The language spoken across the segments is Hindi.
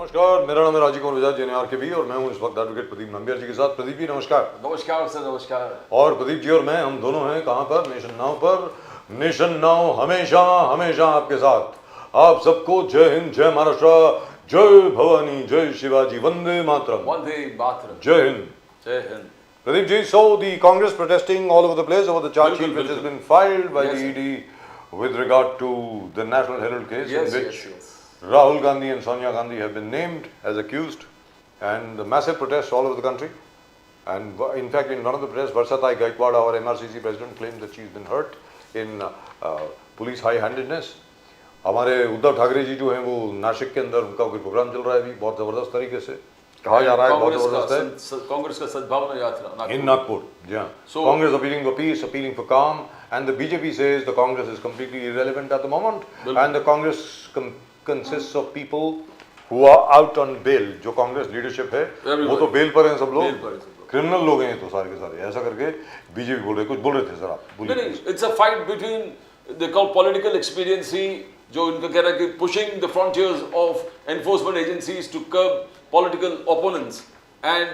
नमस्कार, मेरा नाम है राजीव कुमार बजाज जेएनआर के भी और मैं हूं इस वक्त एडवोकेट प्रदीप नंबियार जी के साथ। प्रदीप जी नमस्कार। नमस्कार सर, नमस्कार। और प्रदीप जी और मैं हम दोनों हैं कहां पर? नेशन नाउ पर। नेशन नाउ हमेशा हमेशा आपके साथ। आप सबको जय हिंद, जय महाराष्ट्र, जय भवानी, जय शिवाजी, वंदे मातरम। वंदे मातरम। जय हिंद। जय Hind. Pradeep ji, so the Congress protesting all over the place over the charge sheet which has been filed by the ED with regard to the National Herald case in which Rahul Gandhi and Sonia Gandhi have been named as accused, and the massive protests all over the country. And in fact, in one of the protests, Varsatai Gaikwad, our MRCC president, claimed that she's been hurt in police high-handedness. हमारे उद्धव ठाकरे जी जो हैं वो नासिक के अंदर उनका कोई प्रोग्राम चल रहा है अभी बहुत जबरदस्त तरीके से, कहा जा रहा है बहुत जबरदस्त है। कांग्रेस का सद्भावना यात्रा in Nagpur, yeah. So Congress appealing for peace, appealing for calm, and the BJP says the Congress is completely irrelevant at the moment, and the Congress consists of people who are out on bail. जो कांग्रेस लीडरशिप है वो तो बेल पर हैं सब लोग, क्रिमिनल लोग हैं तो सारे के सारे, ऐसा करके बीजेपी बोल रहे, कुछ बोल रहे थे सर आप बोलिए। नहीं, it's a fight between the call political experience, जो इनका कह रहा है कि pushing the frontiers of enforcement agencies to curb political opponents, and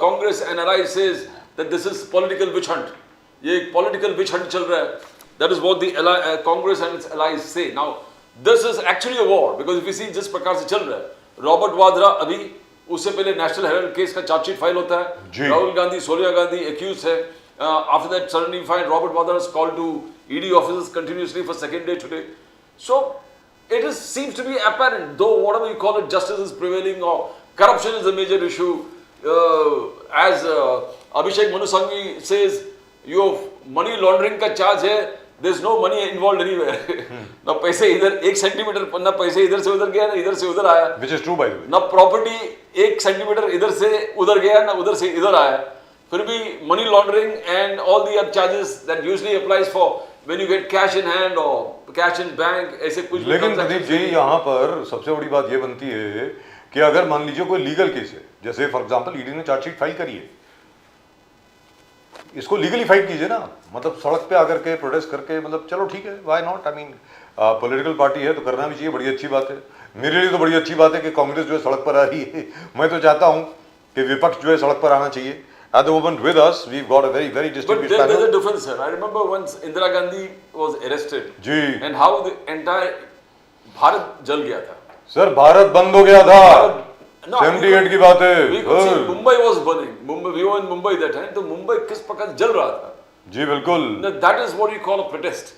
Congress NRI says that this is political witch hunt. ये एक पॉलिटिकल विच हंट चल रहा है, that is what the Congress and its allies से। Now this is actually a war, because if you see जिस प्रकार से चल रहा है, रॉबर्ट वाड्रा अभी, उससे पहले नेशनल हेराल्ड केस का चार्जशीट फाइल होता है, राहुल गांधी, सोनिया गांधी एक्यूज है, after that suddenly find Robert Vadra is called to ED offices continuously for second day today. So it seems to be apparent, though whatever you call it, justice is prevailing or corruption is a major issue. As Abhishek Manu Sanghi says, you have money laundering का charge है, there's no money involved anywhere. ना पैसे इधर 1 सेंटीमीटर, ना पैसे इधर से उधर गया, ना इधर से उधर आया, which is true by the way. ना प्रॉपर्टी 1 सेंटीमीटर इधर से उधर गया, ना उधर से इधर आया, फिर भी money laundering and all the other charges that usually applies for when you get cash in hand और कैश इन बैंक, ऐसे कुछ। लेकिन प्रदीप जी यहाँ पर सबसे बड़ी बात ये बनती है कि अगर मान लीजिए कोई लीगल केस है, जैसे फॉर एग्जांपल ईडी ने चार्जशीट फाइल करी है, इसको लीगली फाइट कीजिए ना, मतलब सड़क पे आकर के प्रोटेस्ट करके, मतलब चलो ठीक है, why not, I mean political party है तो करना भी चाहिए, बड़ी अच्छी बात है। मेरे लिए तो बड़ी अच्छी बात है कि कांग्रेस जो है सड़क पर आ रही है। मैं तो चाहता हूँ कि विपक्ष जो है सड़क पर आना चाहिए। At the moment with us, we've got a very distinguished panel. But there's a difference, sir. I remember once Indira Gandhi was arrested. Ji. And how the entire Bharat जल गया था। सर भारत बंद हो गया था। 78 की बात है। We could see Mumbai was burning. We were in Mumbai that time. तो मुंबई किस प्रकार जल रहा था। जी बिल्कुल। That is what you call a protest.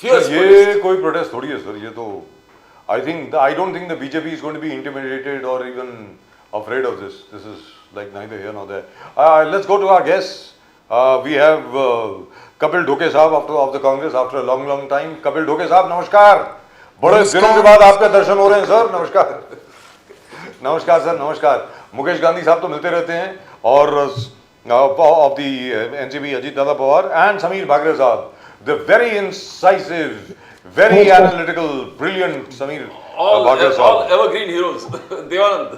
Fierce protest. ये कोई प्रोटेस्ट थोड़ी है सर, ये तो I don't think the BJP is going to be intimidated or even afraid of this. This is like neither here nor there. Let's go to our guests. We have Kapil Dhoke साहब of the Congress after a long time. Kapil Dhoke साहब नमस्कार। बड़े दिनों के बाद आपके दर्शन हो रहे हैं सर, नमस्कार। नमस्कार सर, नमस्कार। मुकेश गांधी साहब तो मिलते रहते हैं, और of the NCP Ajit Dada Pawar and Sameer Bhagre साहब, the very incisive, very analytical, brilliant Sameer Bhagre साहब, all evergreen heroes. देवानंद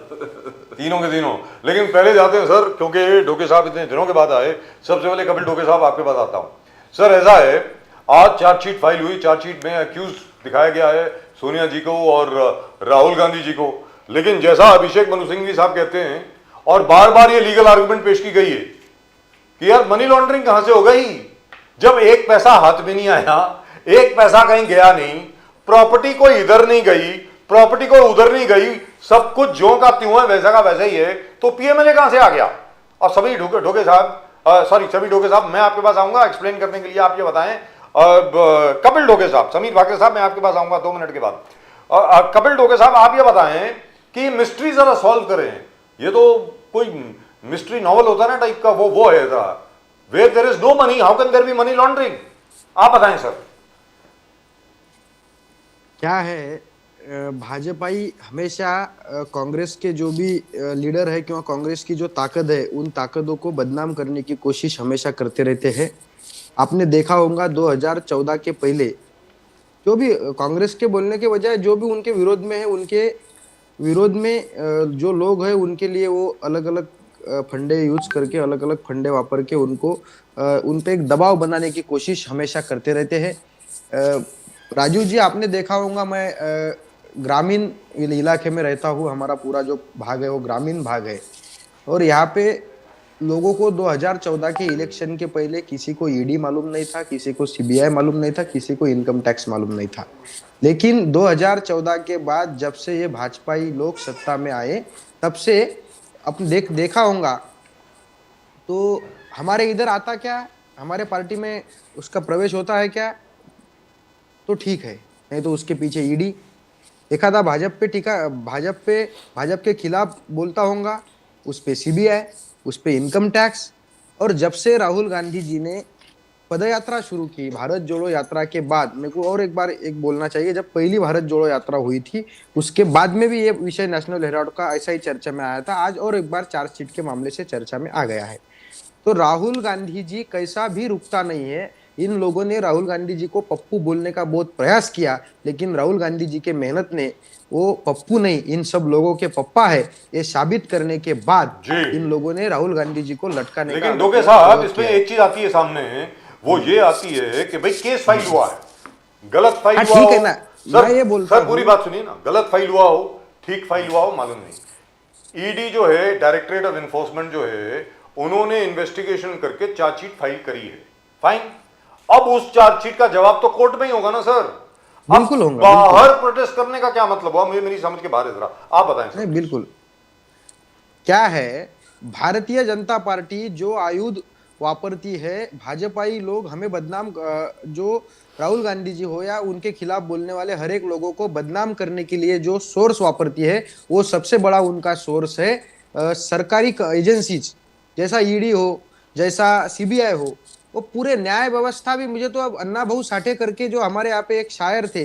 तीनों के तीनों। लेकिन पहले जाते हैं सर, क्योंकि डोके साहब इतने दिनों के बाद आए, सबसे पहले कपिल डोके साहब आपके पास आता हूँ। सर ऐसा है, आज चार्जशीट फाइल हुई, चार्जशीट में अक्यूज दिखाया गया है सोनिया जी को और राहुल गांधी जी को, लेकिन जैसा अभिषेक मनु सिंघवी साहब कहते हैं, और बार बार ये लीगल आर्गुमेंट पेश की गई है कि यार मनी लॉन्ड्रिंग कहां से हो गई, जब एक पैसा हाथ में नहीं आया, एक पैसा कहीं गया नहीं, प्रॉपर्टी कोई इधर नहीं गई, प्रॉपर्टी को उधर नहीं गई, सब कुछ जो का त्यों है वैसा का वैसा ही है, तो पीएमएलए कहां से आ गया? और सभी ढोके साहब मैं आपके पास आऊंगा एक्सप्लेन करने के लिए, आप ये बताएं। कपिल ढोके साहब, समीर भागरे साहब मैं आपके पास आऊंगा 2 मिनट के बाद। कपिल ढोके साहब आप ये बताएं कि मिस्ट्री जरा सॉल्व करें, ये तो कोई मिस्ट्री नॉवल होता है ना टाइप का, वो है जरा, where there is no money how can there be money laundering, आप बताएं सर। क्या है, भाजपाई हमेशा कांग्रेस के जो भी लीडर है, क्यों कांग्रेस की जो ताकत है, उन ताकतों को बदनाम करने की कोशिश हमेशा करते रहते हैं। आपने देखा होगा 2014 के पहले जो भी कांग्रेस के बोलने के बजाय जो भी उनके विरोध में है, उनके विरोध में जो लोग हैं उनके लिए वो अलग अलग फंडे यूज करके, अलग अलग फंडे वापर के उनको उन पे एक दबाव बनाने की कोशिश हमेशा करते रहते हैं। राजू जी आपने देखा होगा, मैं ग्रामीण इलाके में रहता हूँ, हमारा पूरा जो भाग है वो ग्रामीण भाग है। और यहाँ पे लोगों को 2014 के इलेक्शन के पहले किसी को ईडी मालूम नहीं था, किसी को सीबीआई मालूम नहीं था, किसी को इनकम टैक्स मालूम नहीं था। लेकिन 2014 के बाद जब से ये भाजपाई लोग सत्ता में आए, तब से अपने देखा होगा तो हमारे इधर आता क्या, हमारे पार्टी में उसका प्रवेश होता है क्या, तो ठीक है, नहीं तो उसके पीछे ईडी। एखादा भाजप के खिलाफ बोलता होगा, उस पे सीबीआई, उस पे इनकम टैक्स। और जब से राहुल गांधी जी ने पदयात्रा शुरू की भारत जोड़ो यात्रा के बाद, मेरे को और एक बार बोलना चाहिए, जब पहली भारत जोड़ो यात्रा हुई थी उसके बाद में भी ये विषय नेशनल हेराल्ड का ऐसा ही चर्चा में आया था। आज और एक बार चार्जशीट के मामले से चर्चा में आ गया है। तो राहुल गांधी जी कैसा भी रुकता नहीं है। इन लोगों ने राहुल गांधी जी को पप्पू बोलने का बहुत प्रयास किया, लेकिन राहुल गांधी जी के मेहनत ने वो पप्पू नहीं, इन सब लोगों के पप्पा है, ये साबित करने के बाद इन लोगों ने राहुल गांधी जी को लटकाने का। लेकिन डोके साहब, इसमें एक चीज आती है सामने, वो ये आती है कि भाई केस फाइल हुआ है, गलत फाइल हुआ ठीक हो, है ना, सर, मैं ये बोलता सर पूरी बात सुनिए ना, गलत फाइल हुआ हो, ठीक फाइल हुआ हो, मालूम नहीं। ईडी जो है, डायरेक्टरेट ऑफ एनफोर्समेंट जो है, उन्होंने इन्वेस्टिगेशन करके चार्जशीट फाइल करी है, फाइन। अब उस चार्जशीट का जवाब तो कोर्ट में ही होगा ना सर। बिल्कुल होगा। बाहर प्रोटेस्ट करने का क्या मतलब हुआ, मुझे मेरी समझ के बाहर है, जरा आप बताएं सर। नहीं, बिल्कुल क्या है, भारतीय जनता पार्टी जो आयुध वापरती है, भाजपाई लोग हमें बदनाम, जो राहुल गांधी जी हो या उनके खिलाफ बोलने वाले हर एक लोगों को बदनाम करने के लिए जो सोर्स वापरती है, वो सबसे बड़ा उनका सोर्स है सरकारी एजेंसीज, जैसा ईडी हो, जैसा सीबीआई हो। वो पूरे न्याय व्यवस्था भी, मुझे तो अब अन्ना भाऊ साठे करके जो हमारे यहाँ पे एक शायर थे,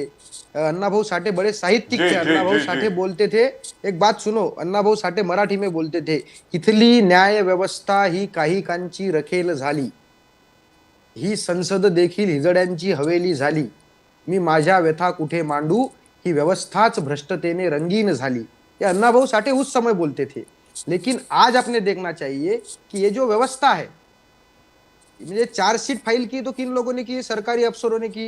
अन्ना भाऊ साठे बड़े साहित्यिक थे, अन्ना भाऊ साठे बोलते थे, एक बात सुनो, अन्ना भाऊ साठे मराठी में बोलते थे, इथली न्याय व्यवस्था ही काही कांची रखेल झाली, ही संसद देखील हिजड्यांची हवेली झाली, मी माझ्या व्यथा कुठे मांडू, ही व्यवस्थाच भ्रष्टतेने रंगीन झाली। ये अन्ना भाऊ साठे उस समय बोलते थे। लेकिन आज आपने देखना चाहिए कि ये जो व्यवस्था है, मुझे चार्जशीट फाइल की तो किन लोगों ने की, सरकारी अफसरों ने की।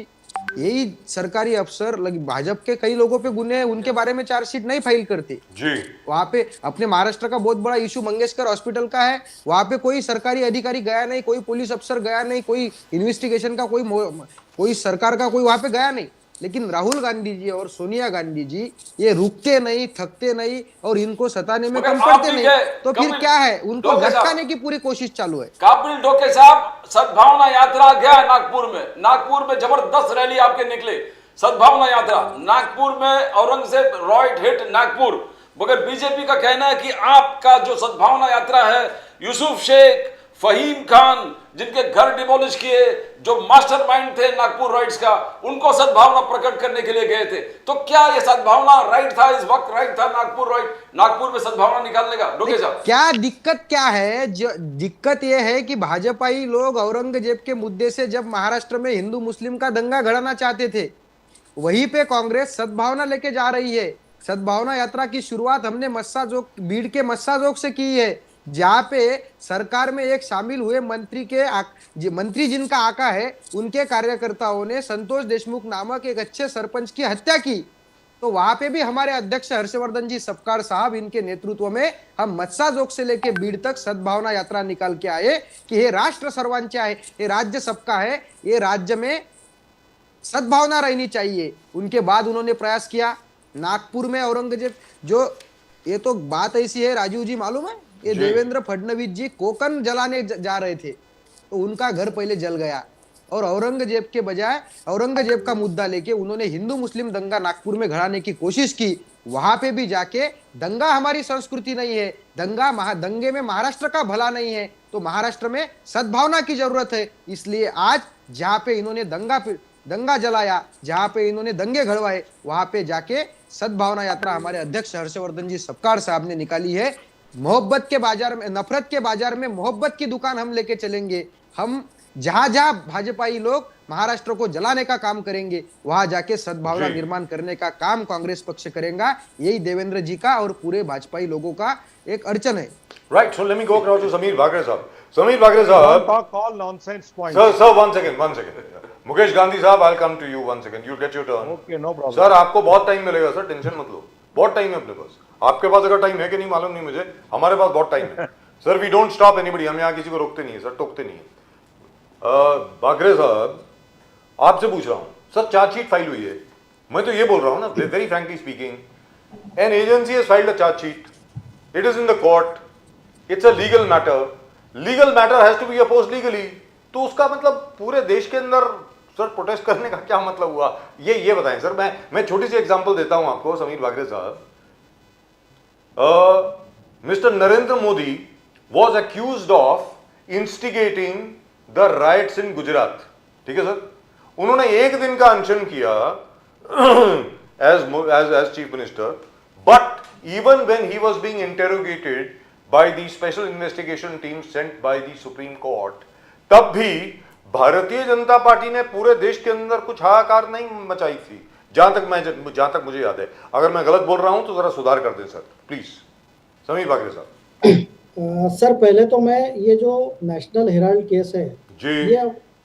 यही सरकारी अफसर भाजपा के कई लोगों पे गुने हैं, उनके बारे में चार्जशीट नहीं फाइल करते जी। वहां पे अपने महाराष्ट्र का बहुत बड़ा इशू मंगेशकर हॉस्पिटल का है, वहां पे कोई सरकारी अधिकारी गया नहीं, कोई पुलिस अफसर गया नहीं, कोई इन्वेस्टिगेशन का कोई सरकार का कोई वहां पे गया नहीं। लेकिन राहुल गांधी जी और सोनिया गांधी जी ये रुकते नहीं, थकते नहीं और इनको सताने में कम पड़ते नहीं। तो फिर क्या है, उनको लटकाने की पूरी कोशिश चालू है। काबिल डोके साहब, सद्भावना यात्रा गया नागपुर में जबरदस्त रैली आपके निकले, सद्भावना यात्रा नागपुर में, औरंगजेब रॉयट हिट नागपुर। मगर बीजेपी का कहना है कि आपका जो सद्भावना यात्रा है, यूसुफ शेख, फहीम खान, जिनके घर डिमोलिश किए, जो मास्टरमाइंड थे नागपुर राइट्स का, उनको सद्भावना प्रकट करने के लिए गए थे। तो क्या ये सद्भावना राइट था, इस वक्त राइट था नागपुर में सद्भावना निकालने का? डोके साहब, क्या दिक्कत क्या है? दिक्कत यह है कि भाजपाई लोग औरंगजेब के मुद्दे से जब महाराष्ट्र में हिंदू मुस्लिम का दंगा घड़ाना चाहते थे, वहीं पे कांग्रेस सद्भावना लेके जा रही है। सद्भावना यात्रा की शुरुआत हमने भीड़ के मस्साजोक से की है, जहां पे सरकार में एक शामिल हुए मंत्री जिनका आका है, उनके कार्यकर्ताओं ने संतोष देशमुख नामक एक अच्छे सरपंच की हत्या की। तो वहां पे भी हमारे अध्यक्ष हर्षवर्धन जी सपकाळ साहब, इनके नेतृत्व में हम मत्साजोग से लेके बीड़ तक सद्भावना यात्रा निकाल के आए कि हे राष्ट्र सर्वांचे आहे, हे राज्य सबका है, ये राज्य में सद्भावना रहनी चाहिए। उनके बाद उन्होंने प्रयास किया नागपुर में औरंगजेब, जो ये तो बात ऐसी है राजीव जी, मालूम है, ये देवेंद्र फडणवीस जी कोकन जलाने जा रहे थे, तो उनका घर पहले जल गया और औरंगजेब के बजाय औरंगजेब का मुद्दा लेके उन्होंने हिंदू मुस्लिम दंगा नागपुर में घड़ाने की कोशिश की। वहां पे भी जाके दंगा हमारी संस्कृति नहीं है, दंगे में महाराष्ट्र का भला नहीं है, तो महाराष्ट्र में सद्भावना की जरूरत है। इसलिए आज जहां पे इन्होंने दंगा जलाया, जहां पे इन्होंने दंगे घड़वाए, वहां पे जाके सद्भावना यात्रा हमारे अध्यक्ष हर्षवर्धन जी सपकाळ साहब ने निकाली है। मोहब्बत के बाजार में, नफरत के बाजार में मोहब्बत की दुकान हम लेके चलेंगे। हम जहां जहां भाजपाई लोग महाराष्ट्र को जलाने का काम करेंगे, वहां जाके सद्भावना निर्माण करने का काम कांग्रेस पक्ष करेगा। यही देवेंद्र जी का और पूरे भाजपाई लोगों का एक अड़चन है। Right, so let me go to Sameer Bhagre साहब। समीर बागरे Don't साहब, talk all nonsense points. Sir 1 second, Mukesh Gandhi साहब, I come to you 1 second, you get your turn. Okay, no problem. Sir आपको बहुत टाइम मिलेगा सर, टेंशन मत लो, बहुत टाइम है अपने पास। आपके पास अगर टाइम है कि नहीं मालूम नहीं मुझे, हमारे पास बहुत टाइम है sir. We don't stop anybody, हम यहाँ किसी को रोकते नहीं है सर, टोकते नहीं है। बागरे साहब आपसे पूछ रहा हूँ सर, चार्जशीट फाइल हुई है, मैं तो ये बोल रहा हूँ ना, very frankly speaking, an agency has filed a chargesheet, it is in the court, it's a legal matter has to be opposed legally. तो उसका मतलब पूरे देश के अंदर सर प्रोटेस्ट करने का क्या मतलब हुआ, ये बताएं सर। मैं छोटी सी एग्जांपल देता हूं आपको समीर बागरे साहब। Mister Narendra Modi was accused of instigating the riots in Gujarat, ठीक है सर। उन्होंने एक दिन का अनशन किया as chief minister, but even when he was being interrogated by the special investigation team sent by the Supreme Court, तब भी भारतीय जनता पार्टी ने पूरे देश के अंदर कुछ हाहाकार नहीं मचाई थी, जहां तक मुझे याद है। अगर मैं गलत बोल रहा हूं तो जरा सुधार कर दें सर प्लीज। समीर बागरे साहब। सर पहले तो मैं ये जो नेशनल हेराल्ड केस है जी,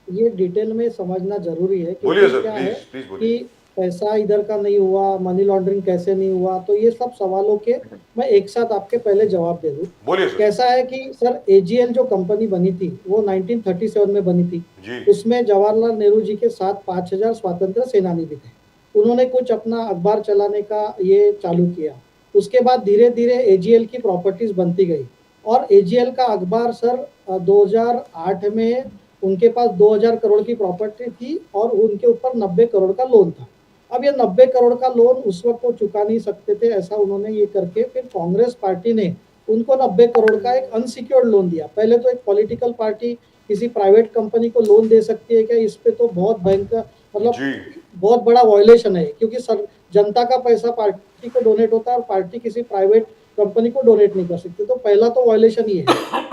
ये डिटेल में समझना जरूरी है, बोलिए क्योंकि सर, क्या है प्लीज बोलिए। कि पैसा इधर का नहीं हुआ, मनी लॉन्ड्रिंग कैसे नहीं हुआ, तो ये सब सवालों के मैं एक साथ आपके पहले जवाब दे दूं। बोलिए सर। कैसा है कि सर एजीएल जो कंपनी बनी थी वो 1937 में बनी थी जी, उसमें जवाहरलाल नेहरू जी के साथ 5000 स्वतंत्र सेनानी भी थे। उन्होंने कुछ अपना अखबार चलाने का ये चालू किया। उसके बाद धीरे धीरे एजीएल की प्रॉपर्टीज बनती गई और एजीएल का अखबार सर 2008 में उनके पास 2000 करोड़ की प्रॉपर्टी थी और उनके ऊपर 90 करोड़ का लोन था। अब ये 90 करोड़ का लोन उस वक्त वो चुका नहीं सकते थे, ऐसा उन्होंने ये करके फिर कांग्रेस पार्टी ने उनको 90 करोड़ का एक अनसिक्योर्ड लोन दिया। पहले तो एक पॉलिटिकल पार्टी किसी प्राइवेट कंपनी को लोन दे सकती है क्या, इस पे तो बहुत भयंकर मतलब जी, बहुत बड़ा वायलेशन है, क्योंकि सर जनता का पैसा पार्टी को डोनेट होता है और पार्टी किसी प्राइवेट कंपनी को डोनेट नहीं कर सकती, तो पहला तो वायलेशन ही है।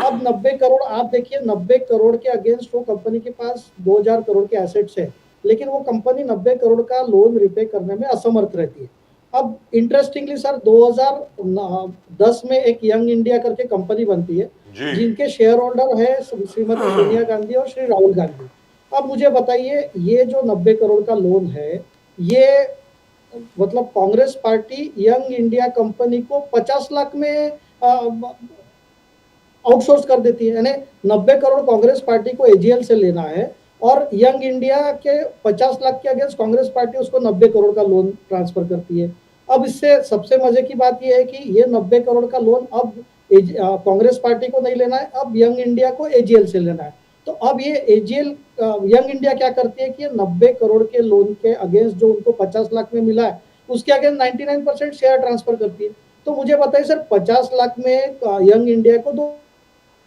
अब 90 करोड़ आप देखिए, 90 करोड़ के अगेंस्ट वो कंपनी के पास 2000 करोड़ के एसेट्स है, लेकिन वो कंपनी 90 करोड़ का लोन रिपे करने में असमर्थ रहती है। अब इंटरेस्टिंगली सर 2010 में एक यंग इंडिया करके कंपनी बनती है जी, जिनके शेयर होल्डर है श्रीमती सोनिया गांधी और श्री राहुल गांधी। अब मुझे बताइए ये जो 90 करोड़ का लोन है ये मतलब Congress party young India company को 50 लाख में आउटसोर्स कर देती है, यानी 90 करोड़ कांग्रेस पार्टी को एजीएल से लेना है और यंग इंडिया के 50 लाख के अगेंस्ट कांग्रेस पार्टी उसको 90 करोड़ का लोन ट्रांसफर करती है। अब इससे सबसे मजे की बात यह है कि ये 90 करोड़ का लोन अब कांग्रेस पार्टी को नहीं लेना है, अब यंग इंडिया को एजीएल से लेना है। तो अब ये एजीएल यंग इंडिया क्या करती है कि 90 करोड़ के लोन के अगेंस्ट जो उनको 50 लाख में मिला है उसके अगेंस्ट 99% शेयर ट्रांसफर करती है। तो मुझे बताइए सर 50 लाख में यंग इंडिया को दो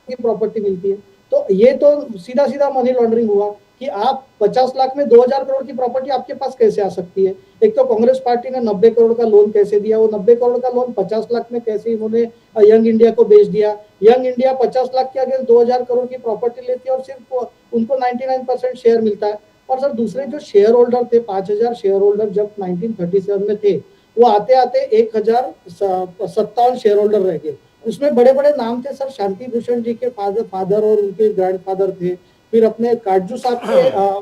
की प्रॉपर्टी मिलती है, तो ये तो सीधा सीधा मनी लॉन्ड्रिंग हुआ कि आप 50 लाख में 2000 करोड़ की प्रॉपर्टी आपके पास कैसे आ सकती है। एक तो कांग्रेस पार्टी ने 90 करोड़ का लोन कैसे दिया, वो 90 करोड़ का लोन 50 लाख में कैसे इन्होंने यंग इंडिया को बेच दिया। यंग इंडिया 50 लाख के अगेंस्ट 2000 करोड़ की प्रॉपर्टी लेती है और सिर्फ उनको 99% शेयर मिलता है। और सर दूसरे जो शेयर होल्डर थे 5000 शेयर होल्डर जब 1937 में थे वो आते आते 1057 शेयर होल्डर रह गए। उसमें बड़े बड़े नाम थे सर, शांति भूषण जी के फादर और उनके ग्रैंडफादर थे, फिर अपने काटजू साहब के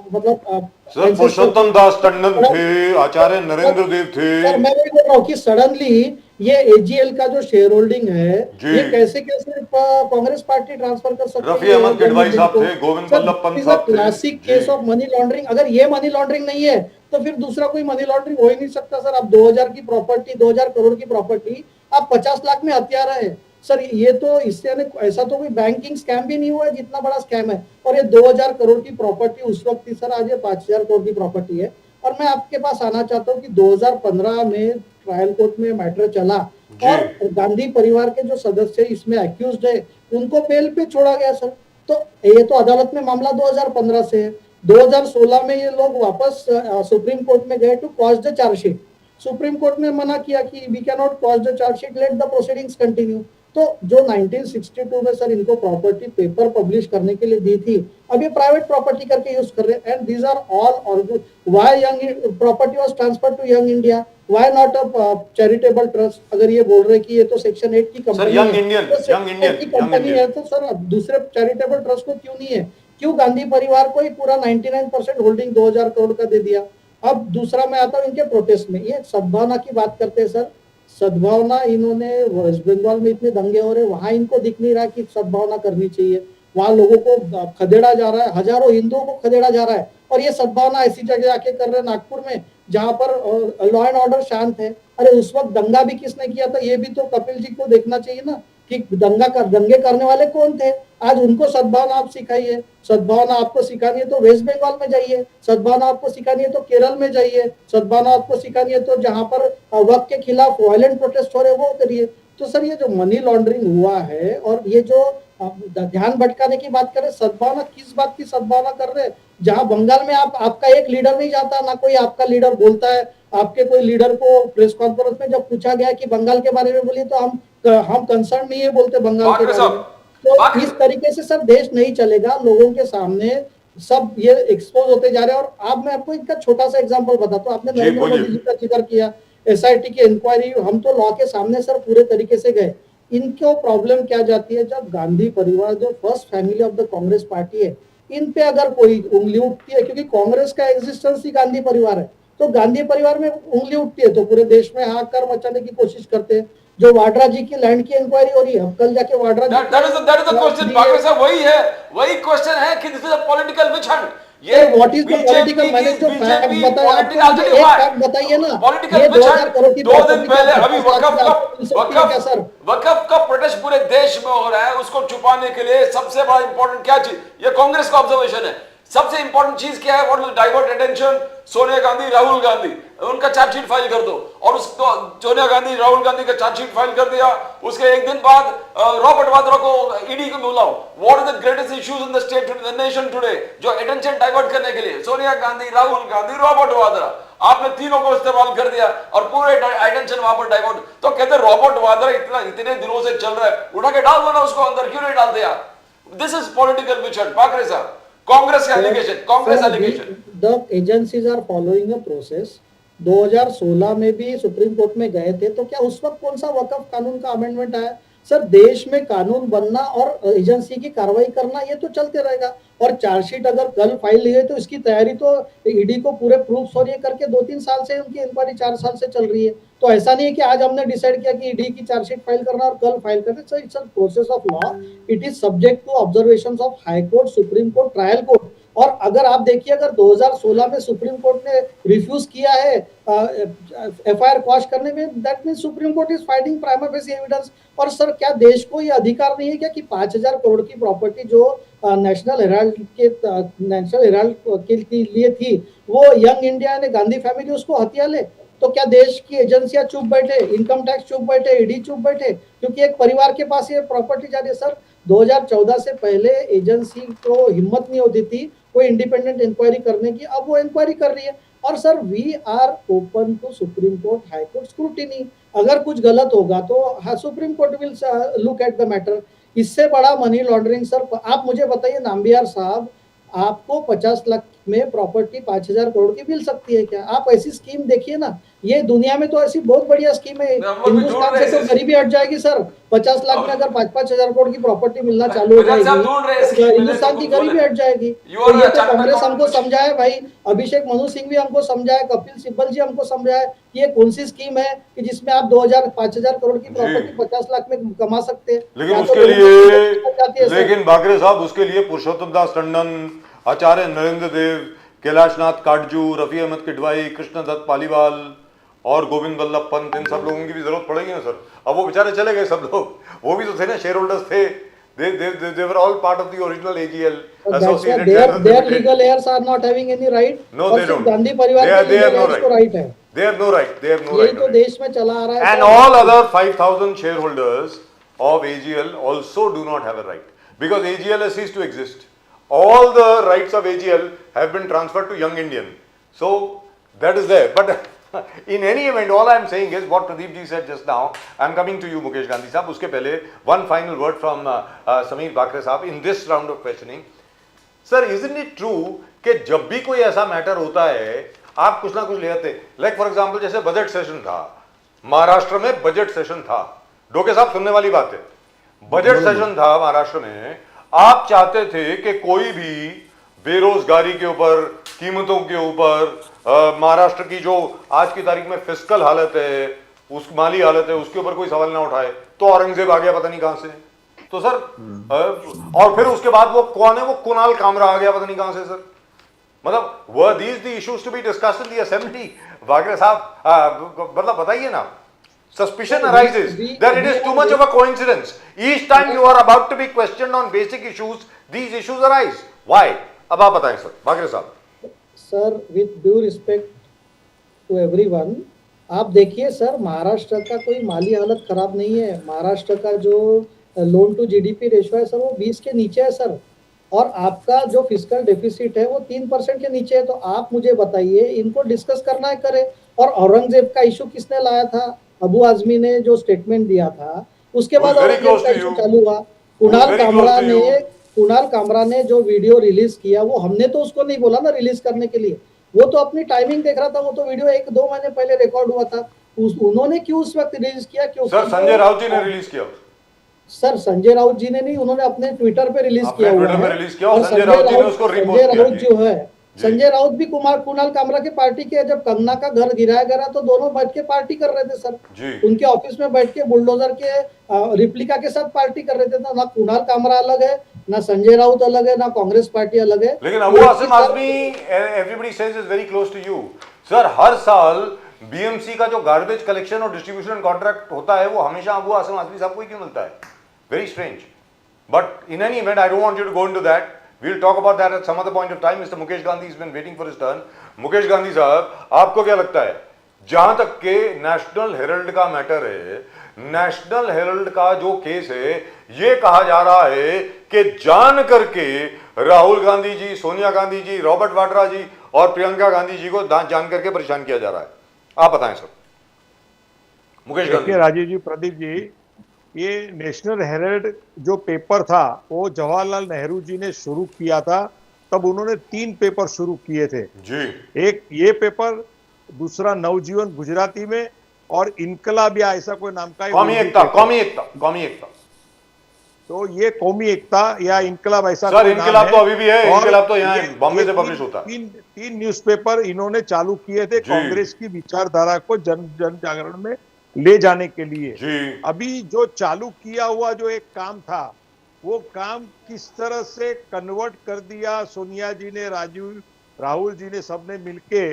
मतलब सर पुरुषोत्तम दास टंडन थे, आचार्य नरेंद्र देव थे। सर मैं वही बोल रहा हूँ कि सडनली ये एजीएल का जो शेयर होल्डिंग है ये कैसे कैसे कांग्रेस पार्टी ट्रांसफर कर सकती है। रफी अहमद किडवाई साहब थे, गोविंद बल्लभ पंत साहब थे। Classic case of money laundering. अगर ये मनी लॉन्ड्रिंग नहीं है तो फिर दूसरा कोई मनी लॉन्ड्रिंग हो ही नहीं सकता सर। आप 2000 की प्रॉपर्टी 2000 करोड़ की प्रॉपर्टी आप 50 लाख में हथियार है सर, ये तो इससे ऐसा तो कोई बैंकिंग स्कैम भी नहीं हुआ है जितना बड़ा स्कैम है। और ये 2000 करोड़ की प्रॉपर्टी उस वक्त थी सर, आज ये 5000 करोड़ की प्रॉपर्टी है। और मैं आपके पास आना चाहता हूँ कि 2015 में ट्रायल कोर्ट में मैटर चला और गांधी परिवार के जो सदस्य इसमें एक्यूज्ड है उनको बेल पे छोड़ा गया सर। तो ये तो अदालत में मामला 2015 से है। 2016 में ये लोग वापस सुप्रीम कोर्ट में गए to quash the chargesheet. Supreme court ने मना किया कि we can not quash the chargesheet, let the proceedings continue. तो जो 1962 में सर इनको प्रॉपर्टी पेपर पब्लिश करने के लिए दी थी, अब ये प्राइवेट प्रॉपर्टी करके यूज कर रहे हैं। And these are all why young property was transferred to young India, why not a charitable trust? अगर ये बोल रहे कि ये तो सेक्शन 8 की कंपनी यंग है, इंडियन, तो यंग इंडियन, की यंग कंपनी इंडियन। है, तो सर दूसरे चैरिटेबल ट्रस्ट को क्यों नहीं है? क्यों गांधी परिवार को ही पूरा 99% होल्डिंग 2000 करोड़ का दे दिया? अब दूसरा मैं आता हूँ इनके प्रोटेस्ट में, ये सद्भावना की बात करते हैं सर। सद्भावना इन्होंने वेस्ट बंगाल में इतने दंगे हो रहे, वहां इनको दिख नहीं रहा कि सद्भावना करनी चाहिए। वहां लोगों को खदेड़ा जा रहा है, हजारों हिंदुओं को खदेड़ा जा रहा है, और ये सद्भावना ऐसी जगह आके कर रहे हैं नागपुर में जहां पर लॉ एंड ऑर्डर शांत है। अरे उस वक्त दंगा भी किसने किया था, ये भी तो कपिल जी को देखना चाहिए ना कि दंगे करने वाले कौन थे। आज उनको सद्भावना आप सिखाइए। सद्भावना आपको सिखानी है तो वेस्ट बंगाल में जाइए, सद्भावना आपको सिखानी है तो केरल में जाइए, सद्भावना आपको सिखानी है तो जहां पर वक्त के खिलाफ वायलेंट प्रोटेस्ट हो रहे वो करिए। तो सर ये जो मनी लॉन्ड्रिंग हुआ है और ये जो ध्यान भटकाने की बात करें, सद्भावना किस बात की सद्भावना कर रहे हैं? जहां बंगाल में आपका एक लीडर नहीं जाता, ना कोई आपका लीडर बोलता है। आपके कोई लीडर को प्रेस कॉन्फ्रेंस में जब पूछा गया कि बंगाल के बारे में बोलिए, तो हम कंसर्न नहीं है बोलते बंगाल के बारे में। तो इस तरीके से सर देश नहीं चलेगा। लोगों के सामने सब ये एक्सपोज होते जा रहे हैं। और आप, मैं आपको इनका छोटा सा एग्जांपल बताता हूँ। आपने नरेंद्र मोदी जी का जिक्र किया, एसआईटी की इंक्वायरी, हम तो लॉ के सामने सर पूरे तरीके से गए। इनको प्रॉब्लम क्या जाती है, जब गांधी परिवार जो first family of the Congress party है, इन पे अगर कोई उंगली उठती है, क्योंकि कांग्रेस का एग्जिस्टेंस ही गांधी परिवार है, तो गांधी परिवार में उंगली उठती है तो पूरे देश में हाहाकार मचाने की कोशिश करते हैं। जो वाड्रा जी की लैंड की इंक्वायरी हो रही है, कल जाके वाड्रा जी that is the question, बाकी साहब वही क्वेश्चन है कि this is a political witch hunt. ये व्हाट इज द पॉलिटिकल? मैंने जो फैक्ट बताया आपको, मुझे एक फैक्ट बताइए ना। पॉलिटिकल ये विच 2000 करोड़ की 2 दिन पहले अभी सर वकफ का प्रोटेस्ट पूरे देश में हो रहा है, उसको छुपाने के लिए सबसे बड़ा इंपॉर्टेंट क्या चीज, ये कांग्रेस का ऑब्जर्वेशन है, सबसे इंपॉर्टेंट चीज क्या है? What will divert attention? Sonia Gandhi, Rahul Gandhi, उनका चार्जशीट फाइल कर दो। और उसको सोनिया गांधी, राहुल गांधी का चार्जशीट फाइल कर दिया, उसके एक दिन बाद रॉबर्ट वाड्रा को ईडी को बुलाओ। What is the greatest issues in the state, the nation today, जो अटेंशन डाइवर्ट करने के लिए सोनिया गांधी, राहुल गांधी, रॉबर्ट वाड्रा, आपने तीनों को इस्तेमाल कर दिया और पूरे अटेंशन वहां पर डाइवर्ट। तो कहते रॉबर्ट वाड्रा इतने दिनों से चल रहा है, उठा के डाल दो ना उसको अंदर, क्यों नहीं डाल दिया? This is political witch hunt, Pakre साहब। Congress allegation, Congress allegation. The agencies are following a process. 2016 में भी सुप्रीम कोर्ट में गए थे, तो क्या उस वक्त कौन सा वकफ कानून का अमेंडमेंट आया? सर देश में कानून बनना और एजेंसी की कार्रवाई करना ये तो चलते रहेगा। और चार्जशीट अगर कल फाइल हुई है तो इसकी तैयारी तो ईडी को पूरे प्रूफ्स और ये करके 2-3 साल से, उनकी इंक्वायरी 4 साल से चल रही है। तो ऐसा नहीं है कि आज हमने डिसाइड किया कि ईडी की चार्जशीट फाइल करना और कल फाइल करना। Sir it's a process of law, it is subject to observations of high court, supreme court, trial court. और अगर आप देखिए, अगर 2016 में सुप्रीम कोर्ट ने रिफ्यूज किया है एफआईआर क्वाश करने में, that means supreme court is finding prima facie evidence. और सर क्या देश को ये अधिकार नहीं है क्या कि 5000 करोड़ की प्रॉपर्टी जो नेशनल हेराल्ड के लिए थी, वो यंग इंडिया ने, गांधी फैमिली उसको हथिया ले? तो क्या देश की एजेंसियां चुप बैठे, इनकम टैक्स चुप बैठे, ईडी चुप बैठे, क्योंकि एक परिवार के पास ये प्रॉपर्टी जा रही है? सर 2014 से पहले एजेंसी को हिम्मत नहीं होती थी कोई इंडिपेंडेंट इंक्वायरी करने की, अब वो इंक्वायरी कर रही है। और sir we are open to supreme court, high court scrutiny. अगर कुछ गलत होगा तो supreme court will look at the matter. इससे बड़ा मनी लॉन्ड्रिंग सर, आप मुझे बताइए नाम्बियार साहब, आपको 50 लाख में प्रॉपर्टी 5000 करोड़ की मिल सकती है क्या? आप ऐसी स्कीम देखिए ना। ये दुनिया में तो ऐसी बहुत बढ़िया स्कीम है, हिंदुस्तान से तो गरीबी हट जाएगी सर। 50 लाख में अगर 5-5 हजार करोड़ की प्रॉपर्टी मिलना चालू हो जाएगी तो हिंदुस्तान की गरीबी हट जाएगी। तो ये तो कांग्रेस हमको समझाए भाई, अभिषेक मनु सिंह भी हमको समझाए, कपिल सिब्बल जी हमको समझाए कि ये कौन सी स्कीम है कि जिसमें आप 2000-5000 करोड़ की प्रॉपर्टी 50 लाख में कमा सकते हैं। लेकिन बाकरे साहब, उसके लिए पुरुषोत्तम दास टंडन, आचार्य नरेंद्र देव, कैलाशनाथ काटजू, रफी अहमद किडवाई, कृष्णदत्त पालीवाल और गोविंद वल्लभ पंत, इन सब लोगों की भी जरूरत पड़ेगी ना सर। अब वो बेचारे चले गए सब लोग, वो भी तो थे ना, शेयर होल्डर्स थे। They were all part of the original AGL associated. Their legal heirs are not having any right. No, they don't. Gandhi परिवार के legal heirs को right है। They have no right. They have no right. यही तो देश में चला आ रहा है। And all other 5,000 shareholders of AGL also do not have a right, because AGL has ceased to exist. All the rights of AGL have been transferred to Young Indian. So that is there. But In any event, all I am saying is what Pradeep ji said just now. I am coming to you, Mukesh Gandhi साहब. उसके पहले one final word from Sameer Bakre साहब in this round of questioning. Sir, isn't it true कि जब भी कोई ऐसा मैटर होता है आप कुछ ना कुछ ले आते, लाइक फॉर एग्जाम्पल जैसे बजट सेशन था, महाराष्ट्र में बजट सेशन था, डोके साहब सुनने वाली बात है, बजट सेशन था महाराष्ट्र में, आप चाहते थे कि कोई भी बेरोजगारी के ऊपर, कीमतों के ऊपर, महाराष्ट्र की जो आज की तारीख में फिस्कल हालत है, उस माली हालत है, उसके ऊपर कोई सवाल ना उठाए, तो औरंगजेब आ गया पता नहीं कहां से। तो सर और फिर उसके बाद वो कौन है, वो कुणाल कामरा आ गया पता नहीं कहां से। सर मतलब were these the issues to be discussed in the assembly? Wagre साहब मतलब बताइए ना। Suspicion arises that it is too much of a coincidence. Each time you are about to be questioned on basic issues, these issues arise. Why? अब आप बताएं sir, Wagre sahab. Sir with due respect to everyone, आप देखिए सर, महाराष्ट्र का कोई माली हालत खराब नहीं है। महाराष्ट्र का जो लोन टू जीडीपी रेशो है सर वो 20 के नीचे है सर, और आपका जो फिस्कल डेफिसिट है वो 3% के नीचे है। तो आप मुझे बताइए, इनको डिस्कस करना है करें। और औरंगजेब का इशू किसने लाया था? अबू आजमी ने जो स्टेटमेंट दिया था, उसके बाद औरंगजेब का इशू चालू हुआ। कुणाल कामरा ने जो वीडियो रिलीज किया, वो हमने तो उसको नहीं बोला ना रिलीज करने के लिए, वो तो अपनी टाइमिंग देख रहा था। वो तो वीडियो 1-2 महीने पहले रिकॉर्ड हुआ था, उन्होंने क्यों उस वक्त रिलीज किया? क्यों सर संजय राउत जी ने रिलीज किया। सर संजय राउत जी ने नहीं, उन्होंने अपने ट्विटर पे रिलीज किया हुआ है। और संजय राउत जो है, संजय राउत भी कुणाल कामरा के पार्टी के, जब कंगना का घर गिराया गया तो दोनों बैठ के पार्टी कर रहे थे सर। उनके ऑफिस में बैठ के बुलडोजर के रिप्लिका के साथ पार्टी कर रहे थे। ना कुणाल कामरा अलग है, ना संजय राउत अलग है, ना कांग्रेस पार्टी अलग है। लेकिन Abu Asim Azmi everybody says is very close to you sir. हर साल बीएमसी का जो गार्बेज कलेक्शन और डिस्ट्रीब्यूशन कॉन्ट्रैक्ट होता है वो हमेशा अबू आसिम आजमी साहब को ही क्यों मिलता है? Very strange. But in any event I don't want you to go into that. We'll talk about that at some other point of time. Mr. Mukesh Gandhi has been waiting for his turn. Mukesh Gandhi साहब, आपको क्या लगता है, जहां तक के नेशनल हेरल्ड का मैटर है, नेशनल हेरल्ड का जो केस है, ये कहा जा रहा है कि जान करके राहुल गांधी जी, सोनिया गांधी जी, रॉबर्ट वाड्रा जी और प्रियंका गांधी जी को जान करके परेशान किया जा रहा है। आप बताएं सर। मुकेश गांधी। राजीव जी, प्रदीप जी, ये नेशनल हेराल्ड जो पेपर था वो जवाहरलाल नेहरू जी ने शुरू किया था, तब उन्होंने 3 पेपर शुरू किए थे जी। एक ये पेपर, दूसरा नवजीवन गुजराती में, और इनकलाब या ऐसा कोई नाम का कौमी एकता। तो ये कौमी एकता या इनकलाब ऐसा सर, इनकलाब तो अभी भी है, इनकलाब तो यहाँ बॉम्बे से पब्लिश होता है। 3 न्यूज़पेपर इन्होंने चालू किए थे कांग्रेस की विचारधारा को जन जागरण में ले जाने के लिए जी। अभी जो चालू किया हुआ जो एक काम था, वो काम किस तरह से कन्वर्ट कर दिया सोनिया जी ने, राहुल जी ने, सबने मिलके